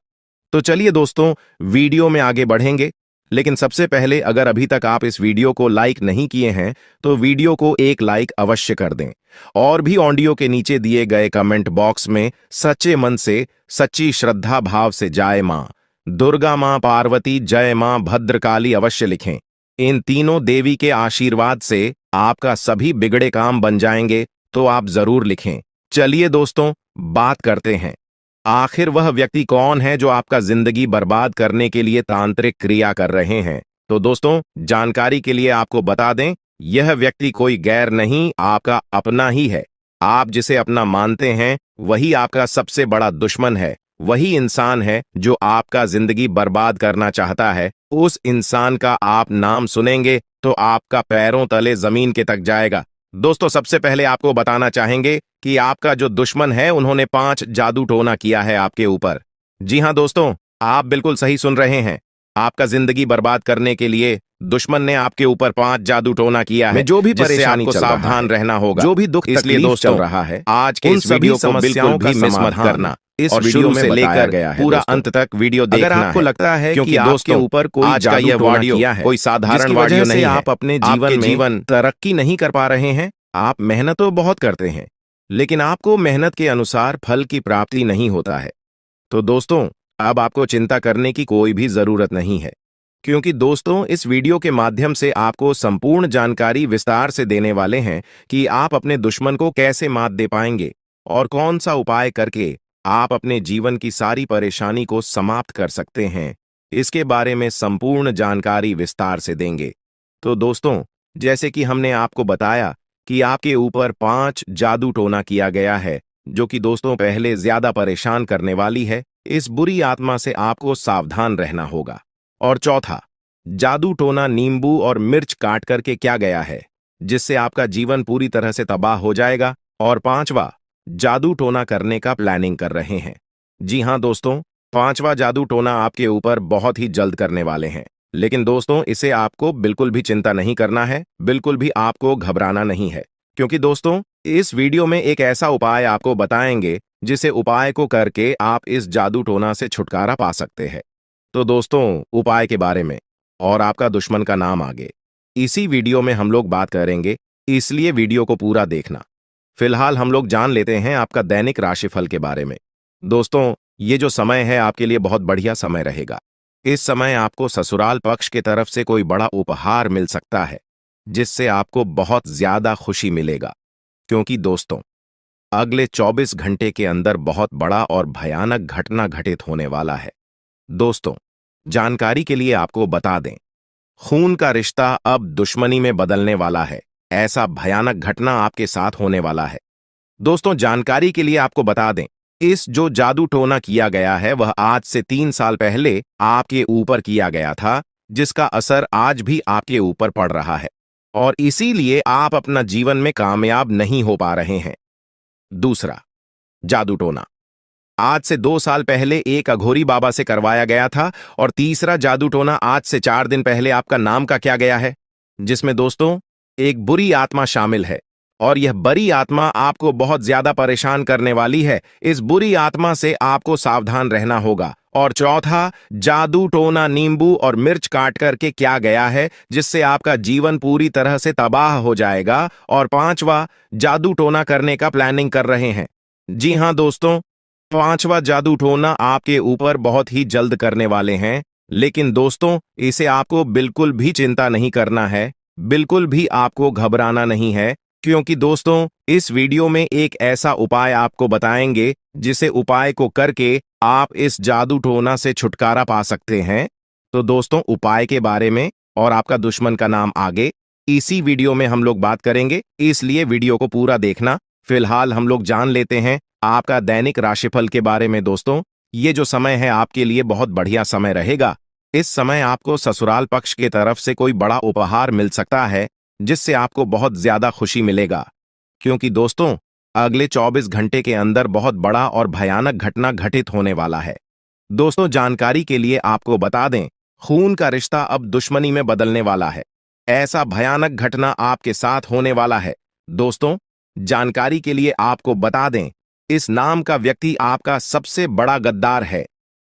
तो चलिए दोस्तों, वीडियो में आगे बढ़ेंगे। लेकिन सबसे पहले, अगर अभी तक आप इस वीडियो को लाइक नहीं किए हैं तो वीडियो को एक लाइक अवश्य कर दें और भी ऑडियो के नीचे दिए गए कमेंट बॉक्स में सच्चे मन से, सच्ची श्रद्धा भाव से जय मां दुर्गा, मां पार्वती, जय मां भद्रकाली अवश्य लिखें। इन तीनों देवी के आशीर्वाद से आपका सभी बिगड़े काम बन जाएंगे, तो आप जरूर लिखें। चलिए दोस्तों, बात करते हैं, आखिर वह व्यक्ति कौन है जो आपका जिंदगी बर्बाद करने के लिए तांत्रिक क्रिया कर रहे हैं। तो दोस्तों, जानकारी के लिए आपको बता दें, यह व्यक्ति कोई गैर नहीं, आपका अपना ही है। आप जिसे अपना मानते हैं वही आपका सबसे बड़ा दुश्मन है। वही इंसान है जो आपका जिंदगी बर्बाद करना चाहता है। उस इंसान का आप नाम सुनेंगे तो आपका पैरों तले जमीन के तक जाएगा। दोस्तों, सबसे पहले आपको बताना चाहेंगे कि आपका जो दुश्मन है, उन्होंने 5 जादू टोना किया है आपके ऊपर। जी हां दोस्तों, आप बिल्कुल सही सुन रहे हैं। आपका जिंदगी बर्बाद करने के लिए दुश्मन ने आपके ऊपर 5 जादू टोना किया है, जो भी जिससे परेशानी आपको चल रहा सावधान है, रहना होगा, जो भी दुख इसलिए तकलीफ दोस्तों चल रहा है, आज के उन इस सभी वीडियो को समस्याओं बिल्कुल भी का मिस मत समाधान करना। इस और वीडियो शुरू में से बताया लेकर गया है पूरा दोस्तों। अंत तक वीडियो अगर देखना आपको है, लगता है क्योंकि कि आपके दोस्तों ऊपर कोई आज का जादू यह टोना वीडियो किया है, कोई साधारण जिसकी वीडियो वजह से नहीं है। आप अपने आपके जीवन में तरक्की नहीं कर पा रहे हैं, आप मेहनत तो बहुत करते हैं, लेकिन आपको मेहनत के अनुसार फल की प्राप्ति नहीं होता है, तो दोस्तों अब आपको चिंता करने की कोई भी जरूरत नहीं है, क्योंकि दोस्तों इस वीडियो के माध्यम से आपको संपूर्ण जानकारी विस्तार से देने वाले हैं कि आप अपने दुश्मन को कैसे मात दे पाएंगे और कौन सा उपाय करके आप अपने जीवन की सारी परेशानी को समाप्त कर सकते हैं। इसके बारे में संपूर्ण जानकारी विस्तार से देंगे। तो दोस्तों जैसे कि हमने आपको बताया कि आपके ऊपर 5 जादू टोना किया गया है, जो कि दोस्तों पहले ज्यादा परेशान करने वाली है। इस बुरी आत्मा से आपको सावधान रहना होगा। और चौथा, जादू टोना नींबू और मिर्च काट करके क्या गया है, जिससे आपका जीवन पूरी तरह से तबाह हो जाएगा। और पांचवा, जादू टोना करने का प्लानिंग कर रहे हैं। जी हां दोस्तों, पांचवा जादू टोना आपके ऊपर बहुत ही जल्द करने वाले हैं, लेकिन दोस्तों इसे आपको बिल्कुल भी चिंता नहीं करना है, बिल्कुल भी आपको घबराना नहीं है, क्योंकि दोस्तों इस वीडियो में एक ऐसा उपाय आपको बताएंगे जिसे उपाय को करके आप इस जादू टोना से छुटकारा पा सकते हैं। तो दोस्तों उपाय के बारे में और आपका दुश्मन का नाम आगे इसी वीडियो में हम लोग बात करेंगे, इसलिए वीडियो को पूरा देखना। फिलहाल हम लोग जान लेते हैं आपका दैनिक राशिफल के बारे में। दोस्तों ये जो समय है आपके लिए बहुत बढ़िया समय रहेगा। इस समय आपको ससुराल पक्ष की तरफ से कोई बड़ा उपहार मिल सकता है, जिससे आपको बहुत ज्यादा खुशी मिलेगा, क्योंकि दोस्तों अगले 24 घंटे के अंदर बहुत बड़ा और भयानक घटना घटित होने वाला है। दोस्तों जानकारी के लिए आपको बता दें, खून का रिश्ता अब दुश्मनी में बदलने वाला है। ऐसा भयानक घटना आपके साथ होने वाला है। दोस्तों जानकारी के लिए आपको बता दें, इस जो जादू टोना किया गया है वह आज से 3 साल पहले आपके ऊपर किया गया था, जिसका असर आज भी आपके ऊपर पड़ रहा है और इसीलिए आप अपना जीवन में कामयाब नहीं हो पा रहे हैं। दूसरा जादू टोना आज से 2 साल पहले एक अघोरी बाबा से करवाया गया था। और तीसरा जादू टोना आज से 4 दिन पहले आपका नाम का क्या गया है, जिसमें दोस्तों एक बुरी आत्मा शामिल है और यह बुरी आत्मा आपको बहुत ज्यादा परेशान करने वाली है। इस बुरी आत्मा से आपको सावधान रहना होगा। और चौथा, जादू टोना नींबू और मिर्च काट करके क्या गया है, जिससे आपका जीवन पूरी तरह से तबाह हो जाएगा। और पांचवा, जादू टोना करने का प्लानिंग कर रहे हैं। जी हां दोस्तों, पांचवा जादू टोना आपके ऊपर बहुत ही जल्द करने वाले हैं, लेकिन दोस्तों इसे आपको बिल्कुल भी चिंता नहीं करना है, बिल्कुल भी आपको घबराना नहीं है, क्योंकि दोस्तों इस वीडियो में एक ऐसा उपाय आपको बताएंगे जिसे उपाय को करके आप इस जादू टोना से छुटकारा पा सकते हैं। तो दोस्तों उपाय के बारे में और आपका दुश्मन का नाम आगे इसी वीडियो में हम लोग बात करेंगे, इसलिए वीडियो को पूरा देखना। फिलहाल हम लोग जान लेते हैं आपका दैनिक राशिफल के बारे में। दोस्तों ये जो समय है आपके लिए बहुत बढ़िया समय रहेगा। इस समय आपको ससुराल पक्ष की तरफ से कोई बड़ा उपहार मिल सकता है, जिससे आपको बहुत ज्यादा खुशी मिलेगा, क्योंकि दोस्तों अगले 24 घंटे के अंदर बहुत बड़ा और भयानक घटना घटित होने वाला है। दोस्तों जानकारी के लिए आपको बता दें, खून का रिश्ता अब दुश्मनी में बदलने वाला है। ऐसा भयानक घटना आपके साथ होने वाला है। दोस्तों जानकारी के लिए आपको बता दें, इस नाम का व्यक्ति आपका सबसे बड़ा गद्दार है।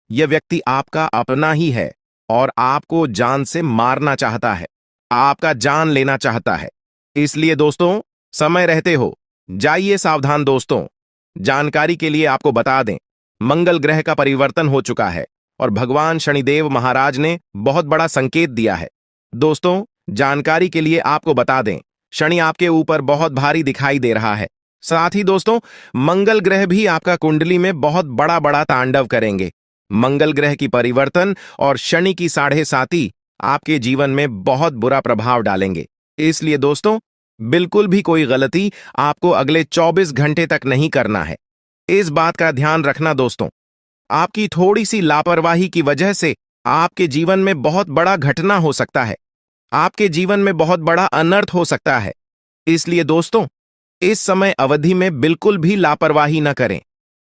यह व्यक्ति आपका अपना ही है और आपको जान से मारना चाहता है, आपका जान लेना चाहता है। इसलिए दोस्तों समय रहते हो जाइए सावधान। दोस्तों जानकारी के लिए आपको बता दें, मंगल ग्रह का परिवर्तन हो चुका है और भगवान शनिदेव महाराज ने बहुत बड़ा संकेत दिया है। दोस्तों जानकारी के लिए आपको बता दें, शनि आपके ऊपर बहुत भारी दिखाई दे रहा है। साथ ही दोस्तों मंगल ग्रह भी आपका कुंडली में बहुत बड़ा बड़ा तांडव करेंगे। मंगल ग्रह की परिवर्तन और शनि की 7.5 आपके जीवन में बहुत बुरा प्रभाव डालेंगे। इसलिए दोस्तों बिल्कुल भी कोई गलती आपको अगले 24 घंटे तक नहीं करना है। इस बात का ध्यान रखना दोस्तों, आपकी थोड़ी सी लापरवाही की वजह से आपके जीवन में बहुत बड़ा घटना हो सकता है, आपके जीवन में बहुत बड़ा अनर्थ हो सकता है। इसलिए दोस्तों इस समय अवधि में बिल्कुल भी लापरवाही न करें,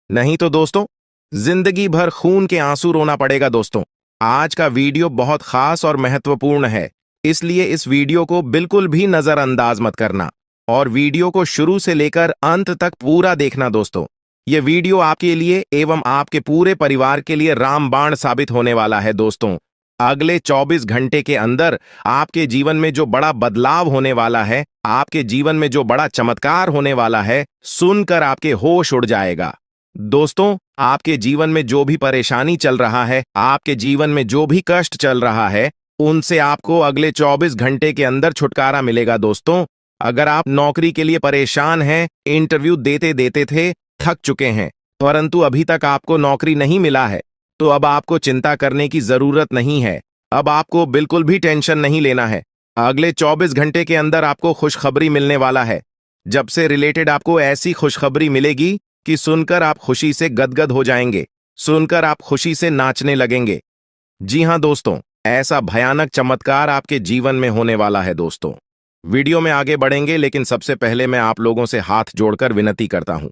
नहीं तो दोस्तों जिंदगी भर खून के आंसू रोना पड़ेगा। दोस्तों आज का वीडियो बहुत खास और महत्वपूर्ण है, इसलिए इस वीडियो को बिल्कुल भी नजरअंदाज मत करना और वीडियो को शुरू से लेकर अंत तक पूरा देखना दोस्तों। ये वीडियो आपके लिए एवं आपके पूरे परिवार के लिए रामबाण साबित होने वाला है दोस्तों। अगले 24 घंटे के अंदर आपके जीवन में जो बड़ा बदलाव होने वाला है, आपके जीवन में जो बड़ा चमत्कार होने वाला है, सुनकर आपके होश उड़ जाएगा। दोस्तों, आपके जीवन में जो भी परेशानी चल रहा है, आपके जीवन में जो भी कष्ट चल रहा है, उनसे आपको अगले 24 घंटे के अंदर छुटकारा मिलेगा दोस्तों। अगर आप नौकरी के लिए परेशान हैं, इंटरव्यू देते देते थे थक चुके हैं, परंतु अभी तक आपको नौकरी नहीं मिला है, तो अब आपको चिंता करने की जरूरत नहीं है। अब आपको बिल्कुल भी टेंशन नहीं लेना है। अगले 24 घंटे के अंदर आपको खुशखबरी मिलने वाला है। जब से रिलेटेड आपको ऐसी खुशखबरी मिलेगी कि सुनकर आप खुशी से गदगद हो जाएंगे, सुनकर आप खुशी से नाचने लगेंगे। जी हां दोस्तों, ऐसा भयानक चमत्कार आपके जीवन में होने वाला है दोस्तों। वीडियो में आगे बढ़ेंगे, लेकिन सबसे पहले मैं आप लोगों से हाथ जोड़कर विनती करता हूं,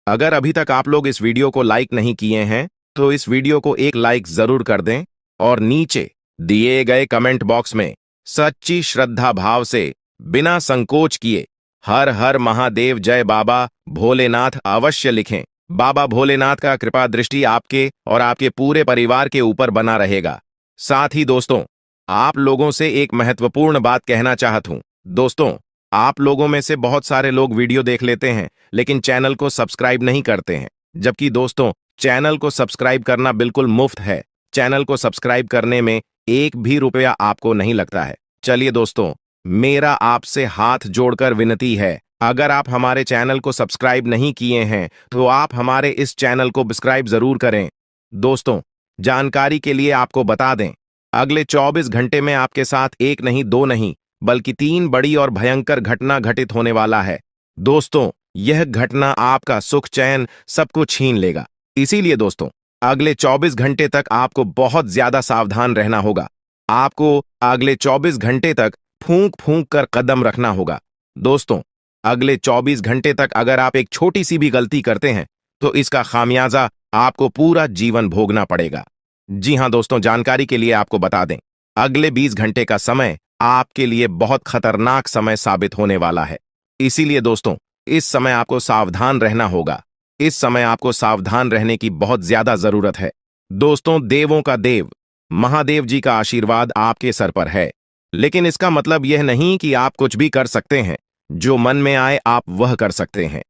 अगर अभी तक आप लोग इस वीडियो को लाइक नहीं किए हैं तो इस वीडियो को एक लाइक जरूर कर दें और नीचे दिए गए कमेंट बॉक्स में सच्ची श्रद्धा भाव से बिना संकोच किए हर हर महादेव जय बाबा भोलेनाथ अवश्य लिखें। बाबा भोलेनाथ का कृपा दृष्टि आपके और आपके पूरे परिवार के ऊपर बना रहेगा। साथ ही दोस्तों, आप लोगों से एक महत्वपूर्ण बात कहना चाहता हूं। दोस्तों, आप लोगों में से बहुत सारे लोग वीडियो देख लेते हैं लेकिन चैनल को सब्सक्राइब नहीं करते हैं, जबकि दोस्तों चैनल को सब्सक्राइब करना बिल्कुल मुफ्त है। चैनल को सब्सक्राइब करने में एक भी रुपया आपको नहीं लगता है। चलिए दोस्तों, मेरा आपसे हाथ जोड़कर विनती है, अगर आप हमारे चैनल को सब्सक्राइब नहीं किए हैं तो आप हमारे इस चैनल को सब्सक्राइब जरूर करें। दोस्तों, जानकारी के लिए आपको बता दें, अगले 24 घंटे में आपके साथ एक नहीं, दो नहीं, बल्कि 3 बड़ी और भयंकर घटना घटित होने वाला है। दोस्तों, यह घटना आपका सुख चैन सब कुछ छीन लेगा। इसीलिए दोस्तों, अगले 24 घंटे तक आपको बहुत ज्यादा सावधान रहना होगा। आपको अगले 24 घंटे तक फूंक फूंक कर कदम रखना होगा। दोस्तों, अगले 24 घंटे तक अगर आप एक छोटी सी भी गलती करते हैं तो इसका खामियाजा आपको पूरा जीवन भोगना पड़ेगा। जी हां दोस्तों, जानकारी के लिए आपको बता दें, अगले 20 घंटे का समय आपके लिए बहुत खतरनाक समय साबित होने वाला है। इसीलिए दोस्तों, इस समय आपको सावधान रहना होगा। इस समय आपको सावधान रहने की बहुत ज्यादा जरूरत है। दोस्तों, देवों का देव महादेव जी का आशीर्वाद आपके सर पर है, लेकिन इसका मतलब यह नहीं कि आप कुछ भी कर सकते हैं, जो मन में आए आप वह कर सकते हैं।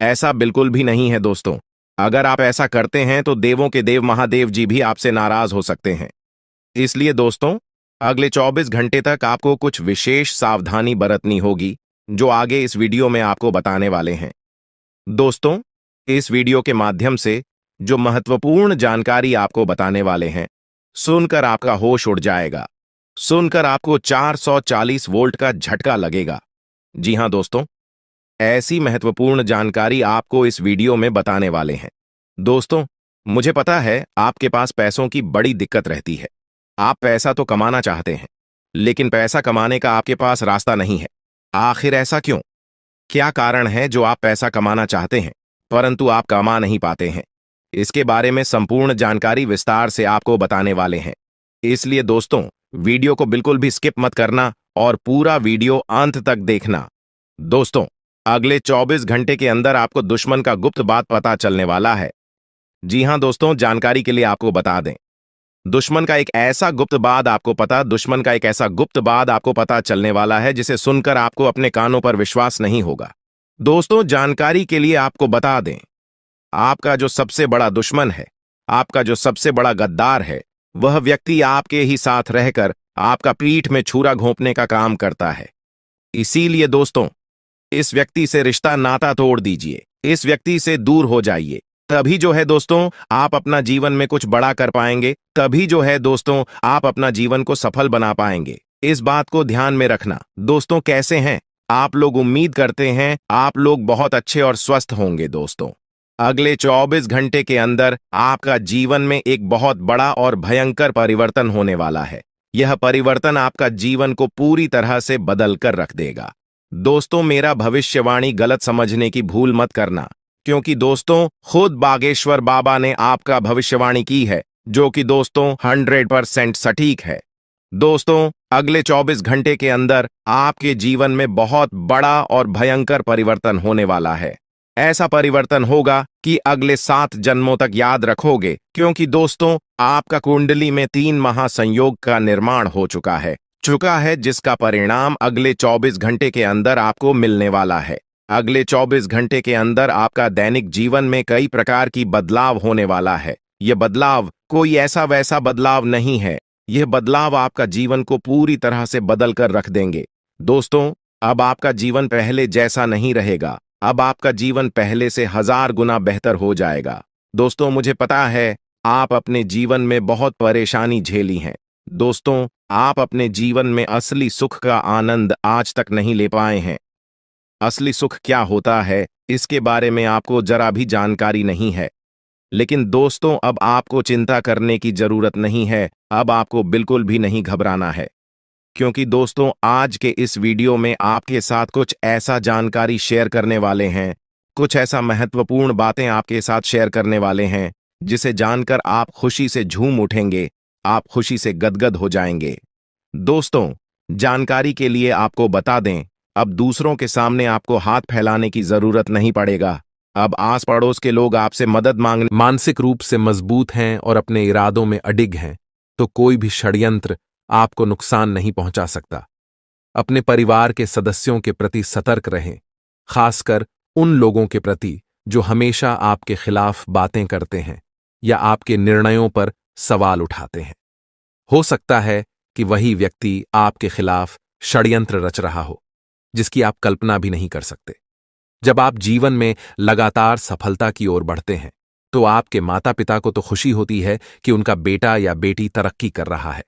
ऐसा बिल्कुल भी नहीं है दोस्तों। अगर आप ऐसा करते हैं तो देवों के देव महादेव जी भी आपसे नाराज हो सकते हैं। इसलिए दोस्तों, अगले 24 घंटे तक आपको कुछ विशेष सावधानी बरतनी होगी, जो आगे इस वीडियो में आपको बताने वाले हैं। दोस्तों, इस वीडियो के माध्यम से जो महत्वपूर्ण जानकारी आपको बताने वाले हैं, सुनकर आपका होश उड़ जाएगा, सुनकर आपको 440 वोल्ट का झटका लगेगा। जी हां दोस्तों, ऐसी महत्वपूर्ण जानकारी आपको इस वीडियो में बताने वाले हैं। दोस्तों, मुझे पता है आपके पास पैसों की बड़ी दिक्कत रहती है। आप पैसा तो कमाना चाहते हैं, लेकिन पैसा कमाने का आपके पास रास्ता नहीं है। आखिर ऐसा क्यों? क्या कारण है जो आप पैसा कमाना चाहते हैं परंतु आप कमा नहीं पाते हैं? इसके बारे में संपूर्ण जानकारी विस्तार से आपको बताने वाले हैं। इसलिए दोस्तों, वीडियो को बिल्कुल भी स्किप मत करना और पूरा वीडियो अंत तक देखना। दोस्तों, अगले 24 घंटे के अंदर आपको दुश्मन का गुप्त बात पता चलने वाला है। जी हां दोस्तों, जानकारी के लिए आपको बता दें, दुश्मन का एक ऐसा गुप्त बात आपको पता चलने वाला है जिसे सुनकर आपको अपने कानों पर विश्वास नहीं होगा। दोस्तों, जानकारी के लिए आपको बता दें, आपका जो सबसे बड़ा दुश्मन है, आपका जो सबसे बड़ा गद्दार है, वह व्यक्ति आपके ही साथ रहकर आपका पीठ में छुरा घोंपने का काम करता है। इसीलिए दोस्तों, इस व्यक्ति से रिश्ता नाता तोड़ दीजिए, इस व्यक्ति से दूर हो जाइए। तभी जो है दोस्तों, आप अपना जीवन में कुछ बड़ा कर पाएंगे। तभी जो है दोस्तों, आप अपना जीवन को सफल बना पाएंगे। इस बात को ध्यान में रखना। दोस्तों, कैसे हैं आप लोग? उम्मीद करते हैं आप लोग बहुत अच्छे और स्वस्थ होंगे। दोस्तों, अगले 24 घंटे के अंदर आपका जीवन में एक बहुत बड़ा और भयंकर परिवर्तन होने वाला है। यह परिवर्तन आपका जीवन को पूरी तरह से बदल कर रख देगा। दोस्तों, मेरा भविष्यवाणी गलत समझने की भूल मत करना, क्योंकि दोस्तों खुद बागेश्वर बाबा ने आपका भविष्यवाणी की है, जो कि दोस्तों 100% सटीक है। दोस्तों, अगले 24 घंटे के अंदर आपके जीवन में बहुत बड़ा और भयंकर परिवर्तन होने वाला है। ऐसा परिवर्तन होगा कि अगले 7 जन्मों तक याद रखोगे, क्योंकि दोस्तों आपका कुंडली में 3 महासंयोग का निर्माण हो चुका है जिसका परिणाम अगले 24 घंटे के अंदर आपको मिलने वाला है। अगले 24 घंटे के अंदर आपका दैनिक जीवन में कई प्रकार की बदलाव होने वाला है। यह बदलाव कोई ऐसा वैसा बदलाव नहीं है। यह बदलाव आपका जीवन को पूरी तरह से बदल कर रख देंगे। दोस्तों, अब आपका जीवन पहले जैसा नहीं रहेगा। अब आपका जीवन पहले से 1000 गुना बेहतर हो जाएगा। दोस्तों, मुझे पता है आप अपने जीवन में बहुत परेशानी झेली है। दोस्तों, आप अपने जीवन में असली सुख का आनंद आज तक नहीं ले पाए हैं। असली सुख क्या होता है, इसके बारे में आपको जरा भी जानकारी नहीं है। लेकिन दोस्तों, अब आपको चिंता करने की जरूरत नहीं है। अब आपको बिल्कुल भी नहीं घबराना है, क्योंकि दोस्तों आज के इस वीडियो में आपके साथ कुछ ऐसा जानकारी शेयर करने वाले हैं, कुछ ऐसा महत्वपूर्ण बातें आपके साथ शेयर करने वाले हैं जिसे जानकर आप खुशी से झूम उठेंगे, आप खुशी से गदगद हो जाएंगे। दोस्तों, जानकारी के लिए आपको बता दें, अब दूसरों के सामने आपको हाथ फैलाने की जरूरत नहीं पड़ेगा। अब आस पड़ोस के लोग आपसे मदद मांगने मानसिक रूप से मजबूत हैं और अपने इरादों में अडिग हैं, तो कोई भी षड्यंत्र आपको नुकसान नहीं पहुंचा सकता। अपने परिवार के सदस्यों के प्रति सतर्क रहें, खासकर उन लोगों के प्रति जो हमेशा आपके खिलाफ बातें करते हैं या आपके निर्णयों पर सवाल उठाते हैं। हो सकता है कि वही व्यक्ति आपके खिलाफ षड्यंत्र रच रहा हो, जिसकी आप कल्पना भी नहीं कर सकते। जब आप जीवन में लगातार सफलता की ओर बढ़ते हैं, तो आपके माता पिता को तो खुशी होती है कि उनका बेटा या बेटी तरक्की कर रहा है,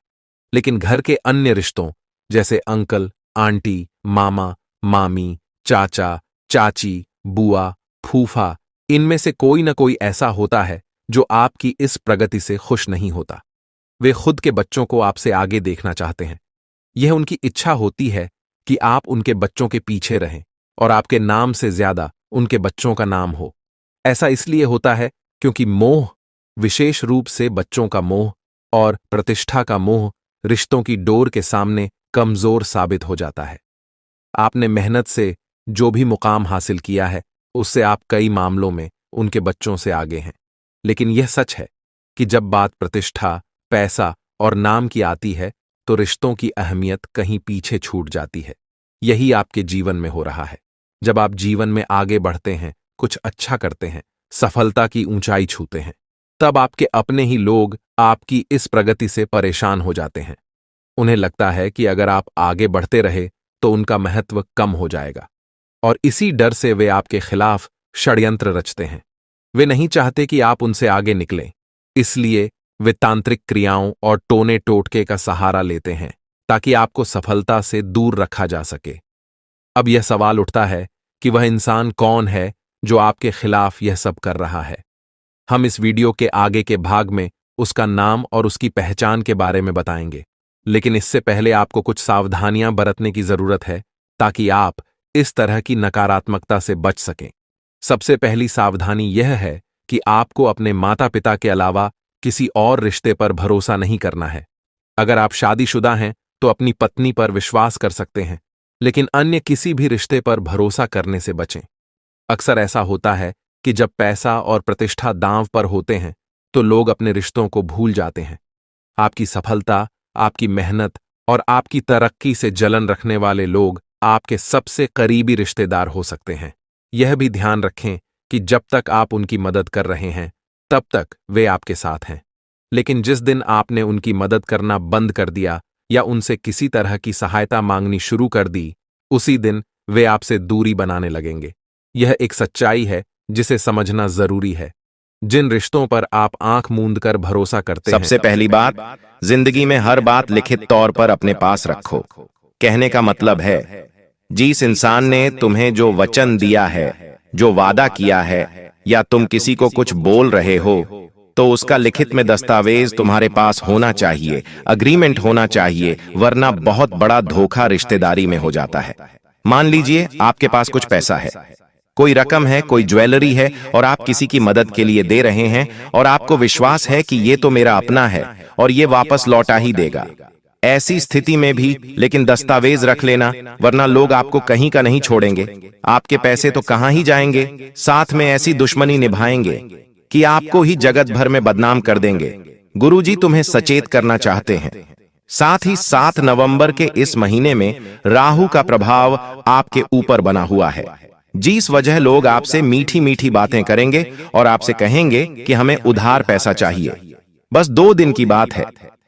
लेकिन घर के अन्य रिश्तों जैसे अंकल, आंटी, मामा, मामी, चाचा, चाची, बुआ, फूफा, इनमें से कोई न कोई ऐसा होता है जो आपकी इस प्रगति से खुश नहीं होता। वे खुद के बच्चों को आपसे आगे देखना चाहते हैं। यह उनकी इच्छा होती है कि आप उनके बच्चों के पीछे रहें और आपके नाम से ज्यादा उनके बच्चों का नाम हो। ऐसा इसलिए होता है क्योंकि मोह, विशेष रूप से बच्चों का मोह और प्रतिष्ठा का मोह, रिश्तों की डोर के सामने कमजोर साबित हो जाता है। आपने मेहनत से जो भी मुकाम हासिल किया है, उससे आप कई मामलों में उनके बच्चों से आगे हैं। लेकिन यह सच है कि जब बात प्रतिष्ठा, पैसा और नाम की आती है, तो रिश्तों की अहमियत कहीं पीछे छूट जाती है। यही आपके जीवन में हो रहा है। जब आप जीवन में आगे बढ़ते हैं, कुछ अच्छा करते हैं, सफलता की ऊंचाई छूते हैं, तब आपके अपने ही लोग आपकी इस प्रगति से परेशान हो जाते हैं। उन्हें लगता है कि अगर आप आगे बढ़ते रहे तो उनका महत्व कम हो जाएगा, और इसी डर से वे आपके खिलाफ षड्यंत्र रचते हैं। वे नहीं चाहते कि आप उनसे आगे निकलें, इसलिए वे तांत्रिक क्रियाओं और टोने टोटके का सहारा लेते हैं ताकि आपको सफलता से दूर रखा जा सके। अब यह सवाल उठता है कि वह इंसान कौन है जो आपके खिलाफ यह सब कर रहा है। हम इस वीडियो के आगे के भाग में उसका नाम और उसकी पहचान के बारे में बताएंगे, लेकिन इससे पहले आपको कुछ सावधानियां बरतने की जरूरत है ताकि आप इस तरह की नकारात्मकता से बच सकें। सबसे पहली सावधानी यह है कि आपको अपने माता पिता के अलावा किसी और रिश्ते पर भरोसा नहीं करना है। अगर आप शादीशुदा हैं तो अपनी पत्नी पर विश्वास कर सकते हैं, लेकिन अन्य किसी भी रिश्ते पर भरोसा करने से बचें। अक्सर ऐसा होता है कि जब पैसा और प्रतिष्ठा दांव पर होते हैं तो लोग अपने रिश्तों को भूल जाते हैं। आपकी सफलता, आपकी मेहनत और आपकी तरक्की से जलन रखने वाले लोग आपके सबसे करीबी रिश्तेदार हो सकते हैं। यह भी ध्यान रखें कि जब तक आप उनकी मदद कर रहे हैं, तब तक वे आपके साथ हैं। लेकिन जिस दिन आपने उनकी मदद करना बंद कर दिया या उनसे किसी तरह की सहायता मांगनी शुरू कर दी, उसी दिन वे आपसे दूरी बनाने लगेंगे। यह एक सच्चाई है जिसे समझना जरूरी है। जिन रिश्तों पर आप आंख मूंद कर भरोसा करते हैं, सबसे पहली बात, जिंदगी में हर बात लिखित तौर पर अपने पास रखो। कहने का मतलब है, जिस इंसान ने तुम्हें जो वचन दिया है, जो वादा किया है, या तुम किसी को कुछ बोल रहे हो, तो उसका लिखित में दस्तावेज तुम्हारे पास होना चाहिए, अग्रीमेंट होना चाहिए, वरना बहुत बड़ा धोखा रिश्तेदारी में हो जाता है। मान लीजिए आपके पास कुछ पैसा है, कोई रकम है, कोई ज्वेलरी है, और आप किसी की मदद के लिए दे रहे हैं और आपको विश्वास है कि ये तो मेरा अपना है और ये वापस लौटा ही देगा। ऐसी स्थिति में भी लेकिन दस्तावेज रख लेना, वरना लोग आपको कहीं का नहीं छोड़ेंगे। आपके पैसे तो कहां ही जाएंगे, साथ में ऐसी दुश्मनी निभाएंगे कि आपको ही जगत भर में बदनाम कर देंगे। गुरुजी तुम्हें सचेत करना चाहते हैं। साथ ही 7 नवंबर के इस महीने में राहु का प्रभाव आपके ऊपर बना हुआ है, जिस वजह लोग आपसे मीठी मीठी बातें करेंगे और आपसे कहेंगे कि हमें उधार पैसा चाहिए। बस 2 दिन की बात है,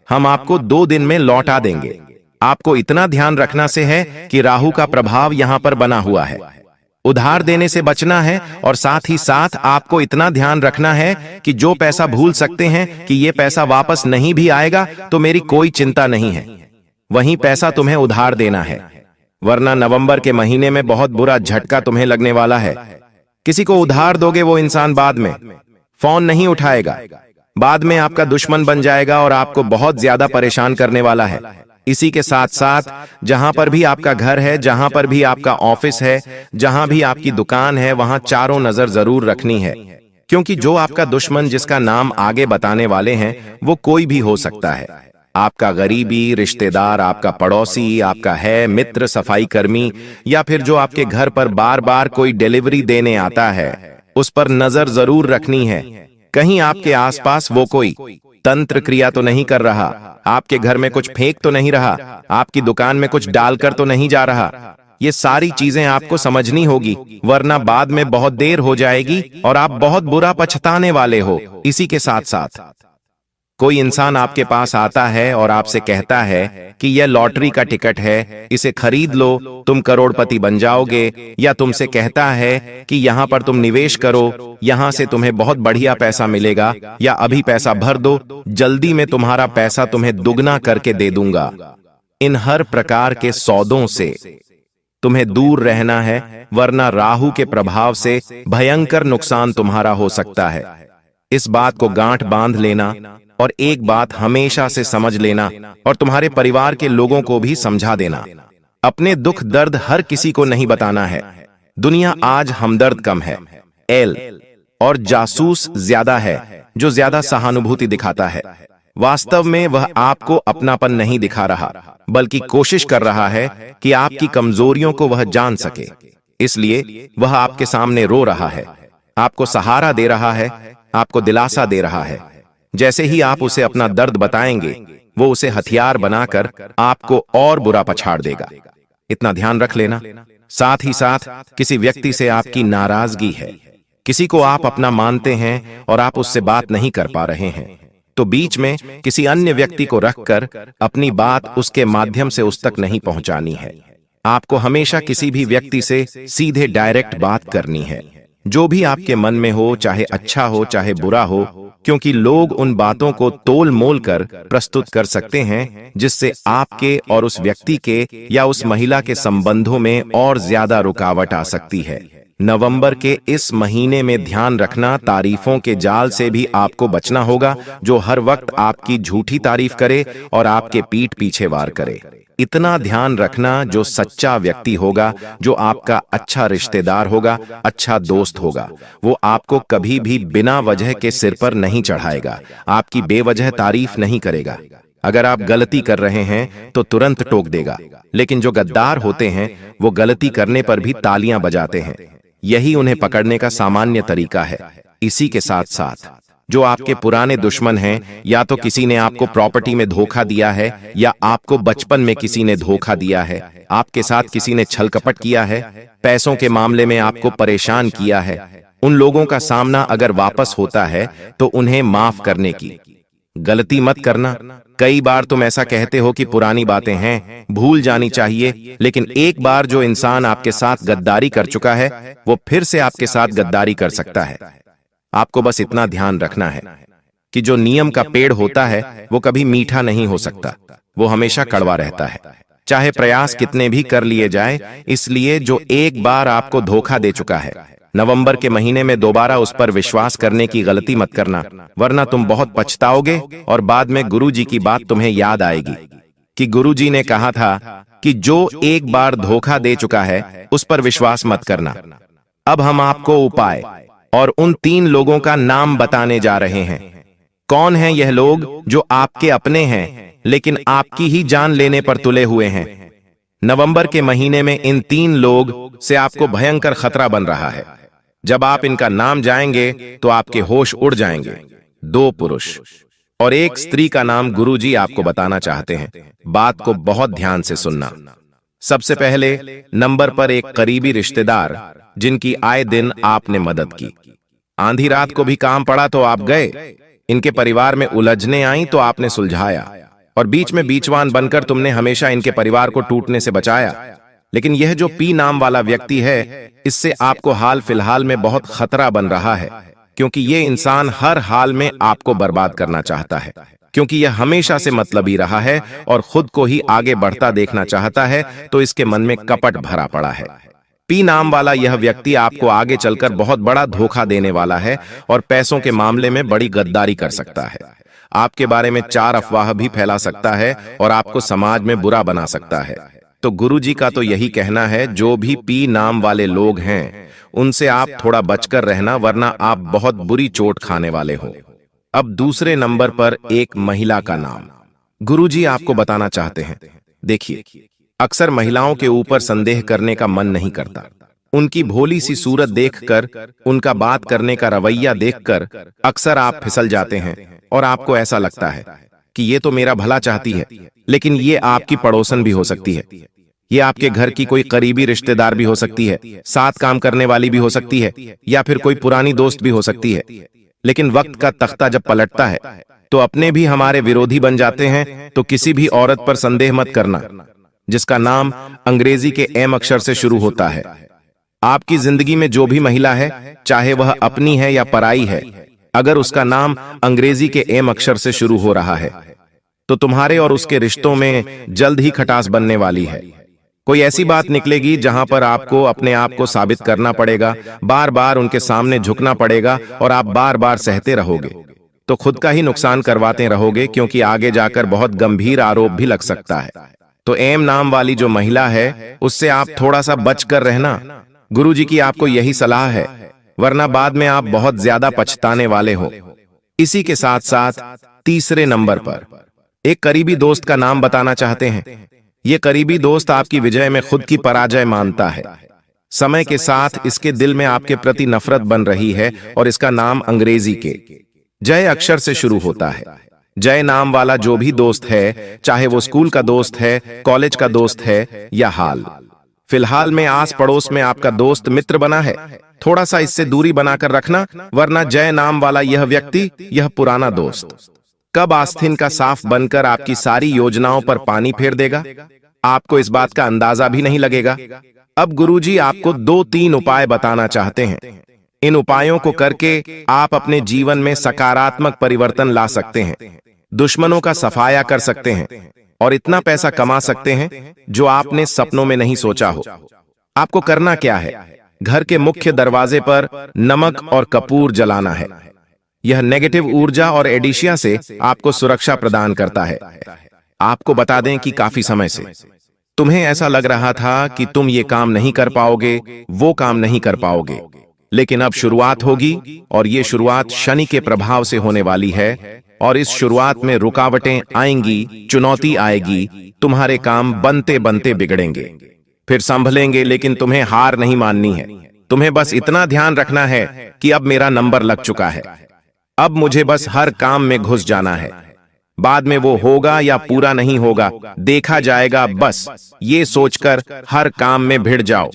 हम आपको 2 दिन में लौटा देंगे। आपको इतना ध्यान रखना से है कि राहु का प्रभाव यहां पर बना हुआ है। उधार देने से बचना है और साथ ही साथ आपको इतना ध्यान रखना है कि जो पैसा भूल सकते हैं कि ये पैसा वापस नहीं भी आएगा तो मेरी कोई चिंता नहीं है, वहीं पैसा तुम्हें उधार देना है, वरना नवंबर के महीने में बहुत बुरा झटका तुम्हें लगने वाला है। किसी को उधार दोगे वो इंसान बाद में फोन नहीं उठाएगा, बाद में आपका दुश्मन बन जाएगा और आपको बहुत ज्यादा परेशान करने वाला है। इसी के साथ साथ जहां पर भी आपका घर है, जहां पर भी आपका ऑफिस है, जहां भी आपकी दुकान है, वहां चारों नजर जरूर रखनी है, क्योंकि जो आपका दुश्मन जिसका नाम आगे बताने वाले हैं वो कोई भी हो सकता है। आपका गरीबी रिश्तेदार, आपका पड़ोसी, आपका है मित्र, सफाई कर्मी, या फिर जो आपके घर पर बार बार कोई डिलीवरी देने आता है, उस पर नजर जरूर रखनी है। कहीं आपके आसपास वो कोई तंत्र क्रिया तो नहीं कर रहा, आपके घर में कुछ फेंक तो नहीं रहा, आपकी दुकान में कुछ डालकर तो नहीं जा रहा। ये सारी चीजें आपको समझनी होगी, वरना बाद में बहुत देर हो जाएगी और आप बहुत बुरा पछताने वाले हो। इसी के साथ साथ कोई इंसान आपके पास आता है और आपसे कहता है कि यह लॉटरी का टिकट है, इसे खरीद लो, तुम करोड़पति बन जाओगे, या तुमसे कहता है कि यहां पर तुम निवेश करो, यहां से तुम्हें बहुत बढ़िया पैसा मिलेगा, या अभी पैसा भर दो, जल्दी में तुम्हारा पैसा तुम्हें दुगना करके दे दूंगा। इन हर प्रकार के सौदों से तुम्हें दूर रहना है, वरना राहु के प्रभाव से भयंकर नुकसान तुम्हारा हो सकता है। इस बात को गांठ बांध लेना और एक बात हमेशा से समझ लेना और तुम्हारे परिवार के लोगों को भी समझा देना। अपने दुख दर्द हर किसी को नहीं बताना है। दुनिया आज हमदर्द कम है, एल और जासूस ज्यादा है, जो ज्यादा सहानुभूति दिखाता है। वास्तव में वह आपको अपनापन नहीं दिखा रहा, बल्कि कोशिश कर रहा है कि आपकी कमजोरियों को वह जान सके। इसलिए वह आपके सामने रो रहा है, आपको सहारा दे रहा है, आपको दिलासा दे रहा है। जैसे ही आप उसे अपना दर्द बताएंगे, वो उसे हथियार बनाकर आपको और बुरा पछाड़ देगा। इतना ध्यान रख लेना। साथ ही साथ किसी व्यक्ति से आपकी नाराजगी है, किसी को आप अपना मानते हैं और आप उससे बात नहीं कर पा रहे हैं, तो बीच में किसी अन्य व्यक्ति को रखकर अपनी बात उसके माध्यम से उस तक नहीं पहुंचानी है। आपको हमेशा किसी भी व्यक्ति से सीधे डायरेक्ट बात करनी है, जो भी आपके मन में हो, चाहे अच्छा हो चाहे बुरा हो, क्योंकि लोग उन बातों को तोल मोल कर प्रस्तुत कर सकते हैं जिससे आपके और उस व्यक्ति के या उस महिला के संबंधों में और ज्यादा रुकावट आ सकती है। नवंबर के इस महीने में ध्यान रखना, तारीफों के जाल से भी आपको बचना होगा, जो हर वक्त आपकी झूठी तारीफ करे और आपके पीठ पीछे वार करे। इतना ध्यान रखना, जो सच्चा व्यक्ति होगा, जो आपका अच्छा रिश्तेदार होगा, अच्छा दोस्त होगा, वो आपको कभी भी बिना वजह के सिर पर नहीं चढ़ाएगा, आपकी बेवजह तारीफ नहीं करेगा। अगर आप गलती कर रहे हैं तो तुरंत टोक देगा, लेकिन जो गद्दार होते हैं वो गलती करने पर भी तालियां बजाते हैं। यही उन्हें पकड़ने का सामान्य तरीका है। इसी के साथ साथ जो आपके पुराने दुश्मन हैं, या तो किसी ने आपको प्रॉपर्टी में धोखा दिया है, या आपको बचपन में किसी ने धोखा दिया है, आपके साथ किसी ने छल कपट किया है, पैसों के मामले में आपको परेशान किया है, उन लोगों का सामना अगर वापस होता है तो उन्हें माफ करने की गलती मत करना। कई बार तुम ऐसा कहते हो कि पुरानी बातें हैं, भूल जानी चाहिए, लेकिन एक बार जो इंसान आपके साथ गद्दारी कर चुका है वो फिर से आपके साथ गद्दारी कर सकता है। आपको बस इतना ध्यान रखना है कि जो नियम का पेड़ होता है वो कभी मीठा नहीं हो सकता, वो हमेशा कड़वा रहता है, चाहे प्रयास कितने भी कर लिए जाए। इसलिए जो एक बार आपको धोखा दे चुका है, नवंबर के महीने में दोबारा उस पर विश्वास करने की गलती मत करना, वरना तुम बहुत पछताओगे और बाद में गुरुजी की बात तुम्हें याद आएगी कि गुरुजी ने कहा था कि जो एक बार धोखा दे चुका है उस पर विश्वास मत करना। अब हम आपको उपाय और उन 3 लोगों का नाम बताने जा रहे हैं। कौन हैं यह लोग जो आपके अपने हैं लेकिन आपकी ही जान लेने पर तुले हुए हैं? नवंबर के महीने में इन 3 लोग से आपको भयंकर खतरा बन रहा है। जब आप इनका नाम जाएंगे तो आपके होश उड़ जाएंगे। 2 पुरुष और 1 स्त्री का नाम गुरुजी आपको बताना चाहते हैं। बात को बहुत ध्यान से सुनना। सबसे पहले नंबर पर एक करीबी रिश्तेदार जिनकी आए दिन आपने मदद की। आंधी रात को भी काम पड़ा तो आप गए। इनके परिवार में उलझने आई तो आपने सुलझाया और बीच में बीचवान बनकर तुमने हमेशा इनके परिवार को टूटने से बचाया। लेकिन यह जो पी नाम वाला व्यक्ति है, इससे आपको हाल फिलहाल में बहुत खतरा बन रहा है, क्योंकि यह इंसान हर हाल में आपको बर्बाद करना चाहता है, क्योंकि यह हमेशा से मतलबी रहा है और खुद को ही आगे बढ़ता देखना चाहता है, तो इसके मन में कपट भरा पड़ा है। पी नाम वाला यह व्यक्ति आपको आगे चलकर बहुत बड़ा धोखा देने वाला है और पैसों के मामले में बड़ी गद्दारी कर सकता है। आपके बारे में 4 अफवाह भी फैला सकता है और आपको समाज में बुरा बना सकता है। तो गुरुजी का तो यही कहना है, जो भी पी नाम वाले लोग हैं उनसे आप थोड़ा बचकर रहना, वरना आप बहुत बुरी चोट खाने वाले हो। अब दूसरे नंबर पर एक महिला का नाम गुरुजी आपको बताना चाहते हैं। देखिए, अक्सर महिलाओं के ऊपर संदेह करने का मन नहीं करता। उनकी भोली सी सूरत देखकर, उनका बात करने का रवैया देखकर अक्सर आप फिसल जाते हैं और आपको ऐसा लगता है कि ये तो मेरा भला चाहती है, लेकिन ये आपकी पड़ोसन भी हो सकती है। ये आपके घर की कोई करीबी रिश्तेदार भी हो सकती है, साथ काम करने वाली भी हो सकती है, या फिर कोई पुरानी दोस्त भी हो सकती है। लेकिन वक्त का तख्ता जब पलटता है तो अपने भी हमारे विरोधी बन जाते हैं। तो किसी भी औरत पर संदेह मत करना जिसका नाम अंग्रेजी के एम अक्षर से शुरू होता है। आपकी जिंदगी में जो भी महिला है, चाहे वह अपनी है या पराई है, अगर उसका नाम अंग्रेजी के एम अक्षर से शुरू हो रहा है तो तुम्हारे और उसके रिश्तों में जल्द ही खटास बनने वाली है। कोई ऐसी बात निकलेगी जहां पर आपको अपने आप को साबित करना पड़ेगा, बार बार उनके सामने झुकना पड़ेगा और आप बार बार सहते रहोगे तो खुद का ही नुकसान करवाते रहोगे, क्योंकि आगे जाकर बहुत गंभीर आरोप भी लग सकता है। तो एम नाम वाली जो महिला है, उससे आप थोड़ा सा बच कर रहना। गुरुजी की आपको यही सलाह है, वरना बाद में आप बहुत ज्यादा पछताने वाले हो। इसी के साथ साथ तीसरे नंबर पर एक करीबी दोस्त का नाम बताना चाहते हैं। ये करीबी दोस्त आपकी विजय में खुद की पराजय मानता है। समय के साथ इसके दिल में आपके प्रति नफरत बन रही है और इसका नाम अंग्रेजी के जय अक्षर से शुरू होता है। जय नाम वाला जो भी दोस्त है, चाहे वो स्कूल का दोस्त है, कॉलेज का दोस्त है या हाल फिलहाल में आस पड़ोस में आपका दोस्त मित्र बना है, थोड़ा सा इससे दूरी बनाकर रखना, वरना जय नाम वाला यह व्यक्ति, यह पुराना दोस्त कब आस्तीन का साफ बनकर आपकी सारी योजनाओं पर पानी फेर देगा, आपको इस बात का अंदाजा भी नहीं लगेगा। अब गुरुजी आपको 2-3 उपाय बताना चाहते हैं। इन उपायों को करके आप अपने जीवन में सकारात्मक परिवर्तन ला सकते हैं, दुश्मनों का सफाया कर सकते हैं और इतना पैसा कमा सकते हैं जो आपने सपनों में नहीं सोचा हो। आपको करना क्या है? घर के मुख्य दरवाजे पर नमक और कपूर जलाना है। यह नेगेटिव ऊर्जा और एडिशिया से आपको सुरक्षा प्रदान करता है। आपको बता दें कि काफी समय से तुम्हें ऐसा लग रहा था कि तुम ये काम नहीं कर पाओगे, वो काम नहीं कर पाओगे, लेकिन अब शुरुआत होगी और ये शुरुआत शनि के प्रभाव से होने वाली है और इस शुरुआत में रुकावटें आएंगी, चुनौती आएगी, तुम्हारे काम बनते बनते बिगड़ेंगे, फिर संभलेंगे, लेकिन तुम्हें हार नहीं माननी है। तुम्हें बस इतना ध्यान रखना है कि अब मेरा नंबर लग चुका है, अब मुझे बस हर काम में घुस जाना है। बाद में वो होगा या पूरा नहीं होगा देखा जाएगा, बस ये सोचकर हर काम में भिड़ जाओ।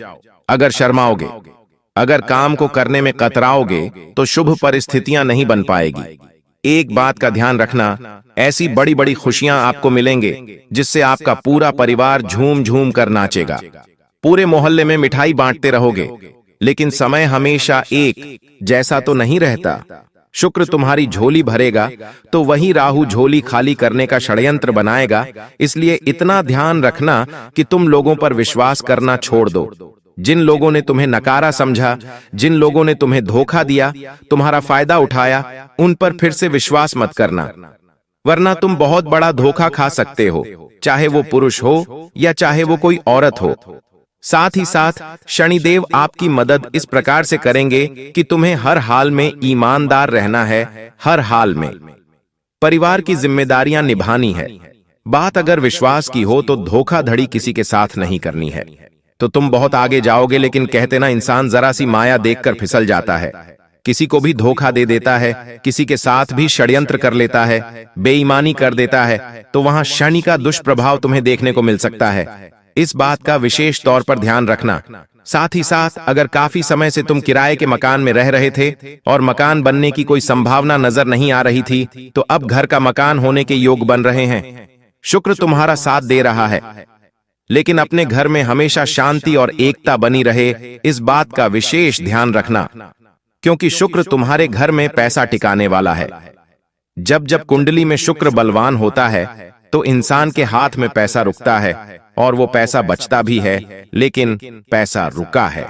अगर शर्माओगे, अगर काम को करने में कतराओगे तो शुभ परिस्थितियां नहीं बन पाएगी। एक बात का ध्यान रखना, ऐसी बड़ी बड़ी खुशियां आपको मिलेंगे जिससे आपका पूरा परिवार झूम झूम कर नाचेगा। पूरे मोहल्ले में मिठाई बांटते रहोगे, लेकिन समय हमेशा एक जैसा तो नहीं रहता। शुक्र तुम्हारी झोली भरेगा तो वही राहु झोली खाली करने का षड्यंत्र बनाएगा। इसलिए इतना ध्यान रखना कि तुम लोगों पर विश्वास करना छोड़ दो। जिन लोगों ने तुम्हें नकारा समझा, जिन लोगों ने तुम्हें धोखा दिया, तुम्हारा फायदा उठाया, उन पर फिर से विश्वास मत करना, वरना तुम बहुत बड़ा धोखा खा सकते हो, चाहे वो पुरुष हो या चाहे वो कोई औरत हो। साथ ही साथ शनिदेव आपकी मदद इस प्रकार से करेंगे कि तुम्हें हर हाल में ईमानदार रहना है, हर हाल में। परिवार की जिम्मेदारियां निभानी है। बात अगर विश्वास की हो तो धोखाधड़ी किसी के साथ नहीं करनी है, तो तुम बहुत आगे जाओगे। लेकिन कहते ना, इंसान जरा सी माया देखकर फिसल जाता है, किसी को भी धोखा दे देता है, किसी के साथ भी षड्यंत्र कर लेता है, बेईमानी कर देता है, तो वहां शनि का दुष्प्रभाव तुम्हें देखने को मिल सकता है। इस बात का विशेष तौर पर ध्यान रखना। साथ ही साथ अगर काफी समय से तुम किराए के मकान में रह रहे थे और मकान बनने की कोई संभावना नजर नहीं आ रही थी, तो अब घर का मकान होने के योग बन रहे हैं। शुक्र तुम्हारा साथ दे रहा है, लेकिन अपने घर में हमेशा शांति और एकता बनी रहे, इस बात का विशेष ध्यान रखना, क्योंकि शुक्र तुम्हारे घर में पैसा टिकाने वाला है। जब जब कुंडली में शुक्र बलवान होता है तो इंसान के हाथ में पैसा रुकता है, और वो पैसा बचता भी है, लेकिन पैसा रुका है।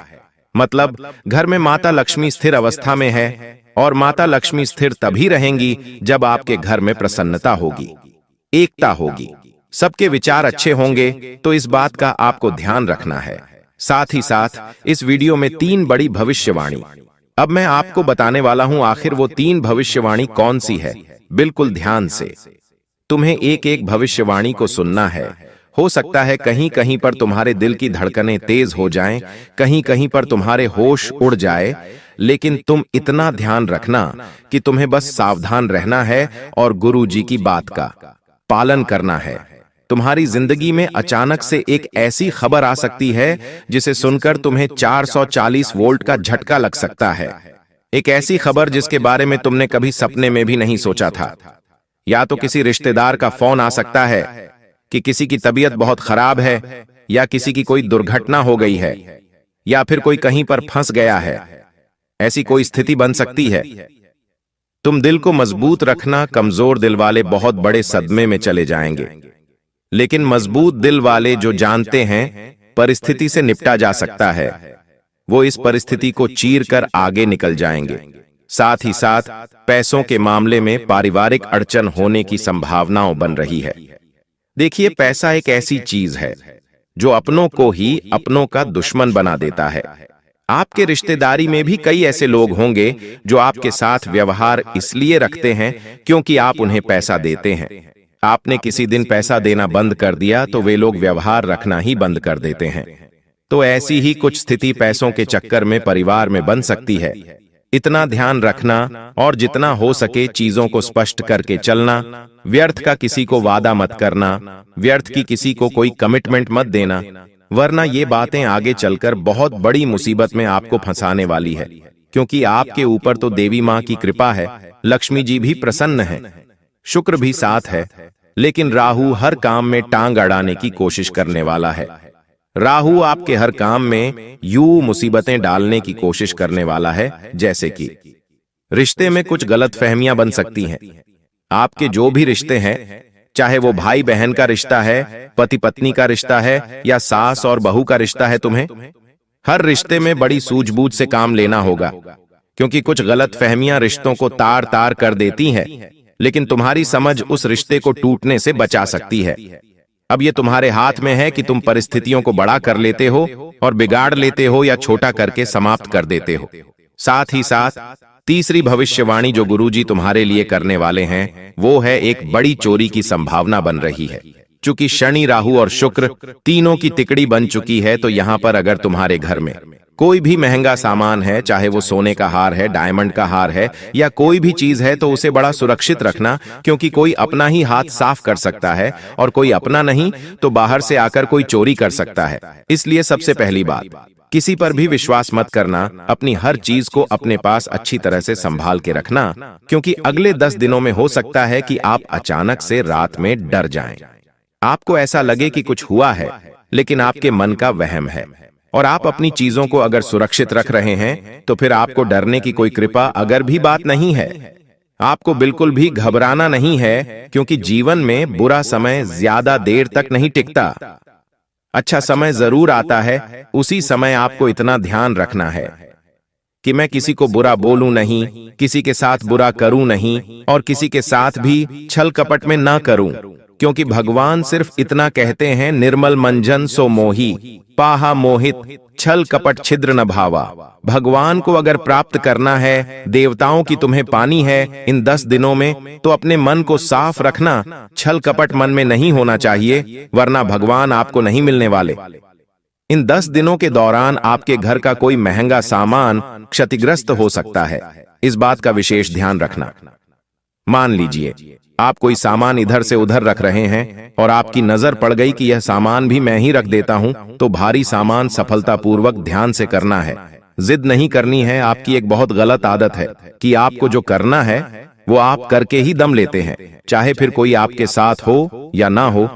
मतलब घर में माता लक्ष्मी स्थिर अवस्था में है, और माता लक्ष्मी स्थिर तभी रहेंगी जब आपके घर में प्रसन्नता होगी, एकता होगी, सबके विचार अच्छे होंगे। तो इस बात का आपको ध्यान रखना है। साथ ही साथ इस वीडियो में 3 बड़ी भविष्यवाणी अब मैं आपको बताने वाला हूं। आखिर वो 3 भविष्यवाणी कौन सी है, बिल्कुल ध्यान से तुम्हें एक एक भविष्यवाणी को सुनना है। हो सकता है कहीं कहीं पर तुम्हारे दिल की धड़कनें तेज हो जाएं, कहीं कहीं पर तुम्हारे होश उड़ जाए, लेकिन तुम इतना ध्यान रखना कि तुम्हें बस सावधान रहना है और गुरु जी की बात का पालन करना है। तुम्हारी जिंदगी में अचानक से एक ऐसी खबर आ सकती है जिसे सुनकर तुम्हें 440 वोल्ट का झटका लग सकता है। एक ऐसी खबर जिसके बारे में तुमने कभी सपने में भी नहीं सोचा था। या तो किसी रिश्तेदार का फोन आ सकता है कि किसी की तबीयत बहुत खराब है, या किसी की कोई दुर्घटना हो गई है, या फिर कोई कहीं पर फंस गया है। ऐसी कोई स्थिति बन सकती है। तुम दिल को मजबूत रखना। कमजोर दिल वाले बहुत बड़े सदमे में चले जाएंगे, लेकिन मजबूत दिल वाले जो जानते हैं परिस्थिति से निपटा जा सकता है, वो इस परिस्थिति को चीर कर आगे निकल जाएंगे। साथ ही साथ पैसों के मामले में पारिवारिक अड़चन होने की संभावनाओं बन रही है। देखिए, पैसा एक ऐसी चीज है जो अपनों को ही अपनों का दुश्मन बना देता है। आपके रिश्तेदारी में भी कई ऐसे लोग होंगे जो आपके साथ व्यवहार इसलिए रखते हैं क्योंकि आप उन्हें पैसा देते हैं। आपने किसी दिन पैसा देना बंद कर दिया तो वे लोग व्यवहार रखना ही बंद कर देते हैं। तो ऐसी ही कुछ स्थिति पैसों के चक्कर में परिवार में बन सकती है। इतना ध्यान रखना, और जितना हो सके चीजों को स्पष्ट करके चलना। व्यर्थ का किसी को वादा मत करना, व्यर्थ की किसी को कोई कमिटमेंट मत देना, वरना ये बातें आगे चलकर बहुत बड़ी मुसीबत में आपको फंसाने वाली है। क्योंकि आपके ऊपर तो देवी मां की कृपा है, लक्ष्मी जी भी प्रसन्न है, शुक्र भी साथ है, लेकिन राहु हर काम में टांग अड़ाने की कोशिश करने वाला है। राहु आपके हर काम में यूं मुसीबतें डालने की कोशिश करने वाला है, जैसे कि रिश्ते में कुछ गलतफहमियां बन सकती हैं। आपके जो भी रिश्ते हैं, चाहे वो भाई बहन का रिश्ता है, पति पत्नी का रिश्ता है, या सास और बहू का रिश्ता है, तुम्हें हर रिश्ते में बड़ी सूझबूझ से काम लेना होगा, क्योंकि कुछ गलतफहमियां रिश्तों को तार तार कर देती हैं, लेकिन तुम्हारी समझ उस रिश्ते को टूटने से बचा सकती है। अब ये तुम्हारे हाथ में है कि तुम परिस्थितियों को बड़ा कर लेते हो और बिगाड़ लेते हो, या छोटा करके समाप्त कर देते हो। साथ ही साथ तीसरी भविष्यवाणी जो गुरुजी तुम्हारे लिए करने वाले हैं, वो है एक बड़ी चोरी की संभावना बन रही है। चूंकि शनि, राहु और शुक्र तीनों की तिकड़ी बन चुकी है, तो यहां पर अगर तुम्हारे घर में कोई भी महंगा सामान है, चाहे वो सोने का हार है, डायमंड का हार है, या कोई भी चीज है, तो उसे बड़ा सुरक्षित रखना, क्योंकि कोई अपना ही हाथ साफ कर सकता है, और कोई अपना नहीं तो बाहर से आकर कोई चोरी कर सकता है। इसलिए सबसे पहली बात, किसी पर भी विश्वास मत करना। अपनी हर चीज को अपने पास अच्छी तरह से संभाल के रखना, क्योंकि अगले 10 दिनों में हो सकता है कि आप अचानक से रात में डर जाएं। आपको ऐसा लगे कि कुछ हुआ है, लेकिन आपके मन का वहम है, और आप अपनी चीजों को अगर सुरक्षित रख रहे हैं, तो फिर आपको डरने की कोई कृपा अगर भी बात नहीं है। आपको बिल्कुल भी घबराना नहीं है, क्योंकि जीवन में बुरा समय ज्यादा देर तक नहीं टिकता। अच्छा समय जरूर आता है, उसी समय आपको इतना ध्यान रखना है कि मैं किसी को बुरा बोलूं नहीं, किसी के साथ बुरा करूं नहीं, और किसी के साथ भी छल कपट में ना करूं। क्योंकि भगवान सिर्फ इतना कहते हैं, निर्मल मंजन सो मोही, पाहा मोहित, छल कपट छिद्र न भावा। भगवान को अगर प्राप्त करना है, देवताओं की तुम्हें पानी है इन 10 दिनों में, तो अपने मन को साफ रखना, छल कपट मन में नहीं होना चाहिए, वरना भगवान आपको नहीं मिलने वाले। इन 10 दिनों के दौरान आपके घर का कोई महंगा सामान क्षतिग्रस्त हो सकता है, इस बात का विशेष ध्यान रखना। मान लीजिए आप कोई सामान इधर से उधर रख रहे हैं और आपकी नजर पड़ गई कि यह सामान भी मैं ही रख देता हूं, तो भारी सामान सफलतापूर्वक ध्यान से करना है, जिद नहीं करनी है। आपकी एक बहुत गलत आदत है कि आपको जो करना है वो आप करके ही दम लेते हैं, चाहे फिर कोई आपके साथ हो या ना हो।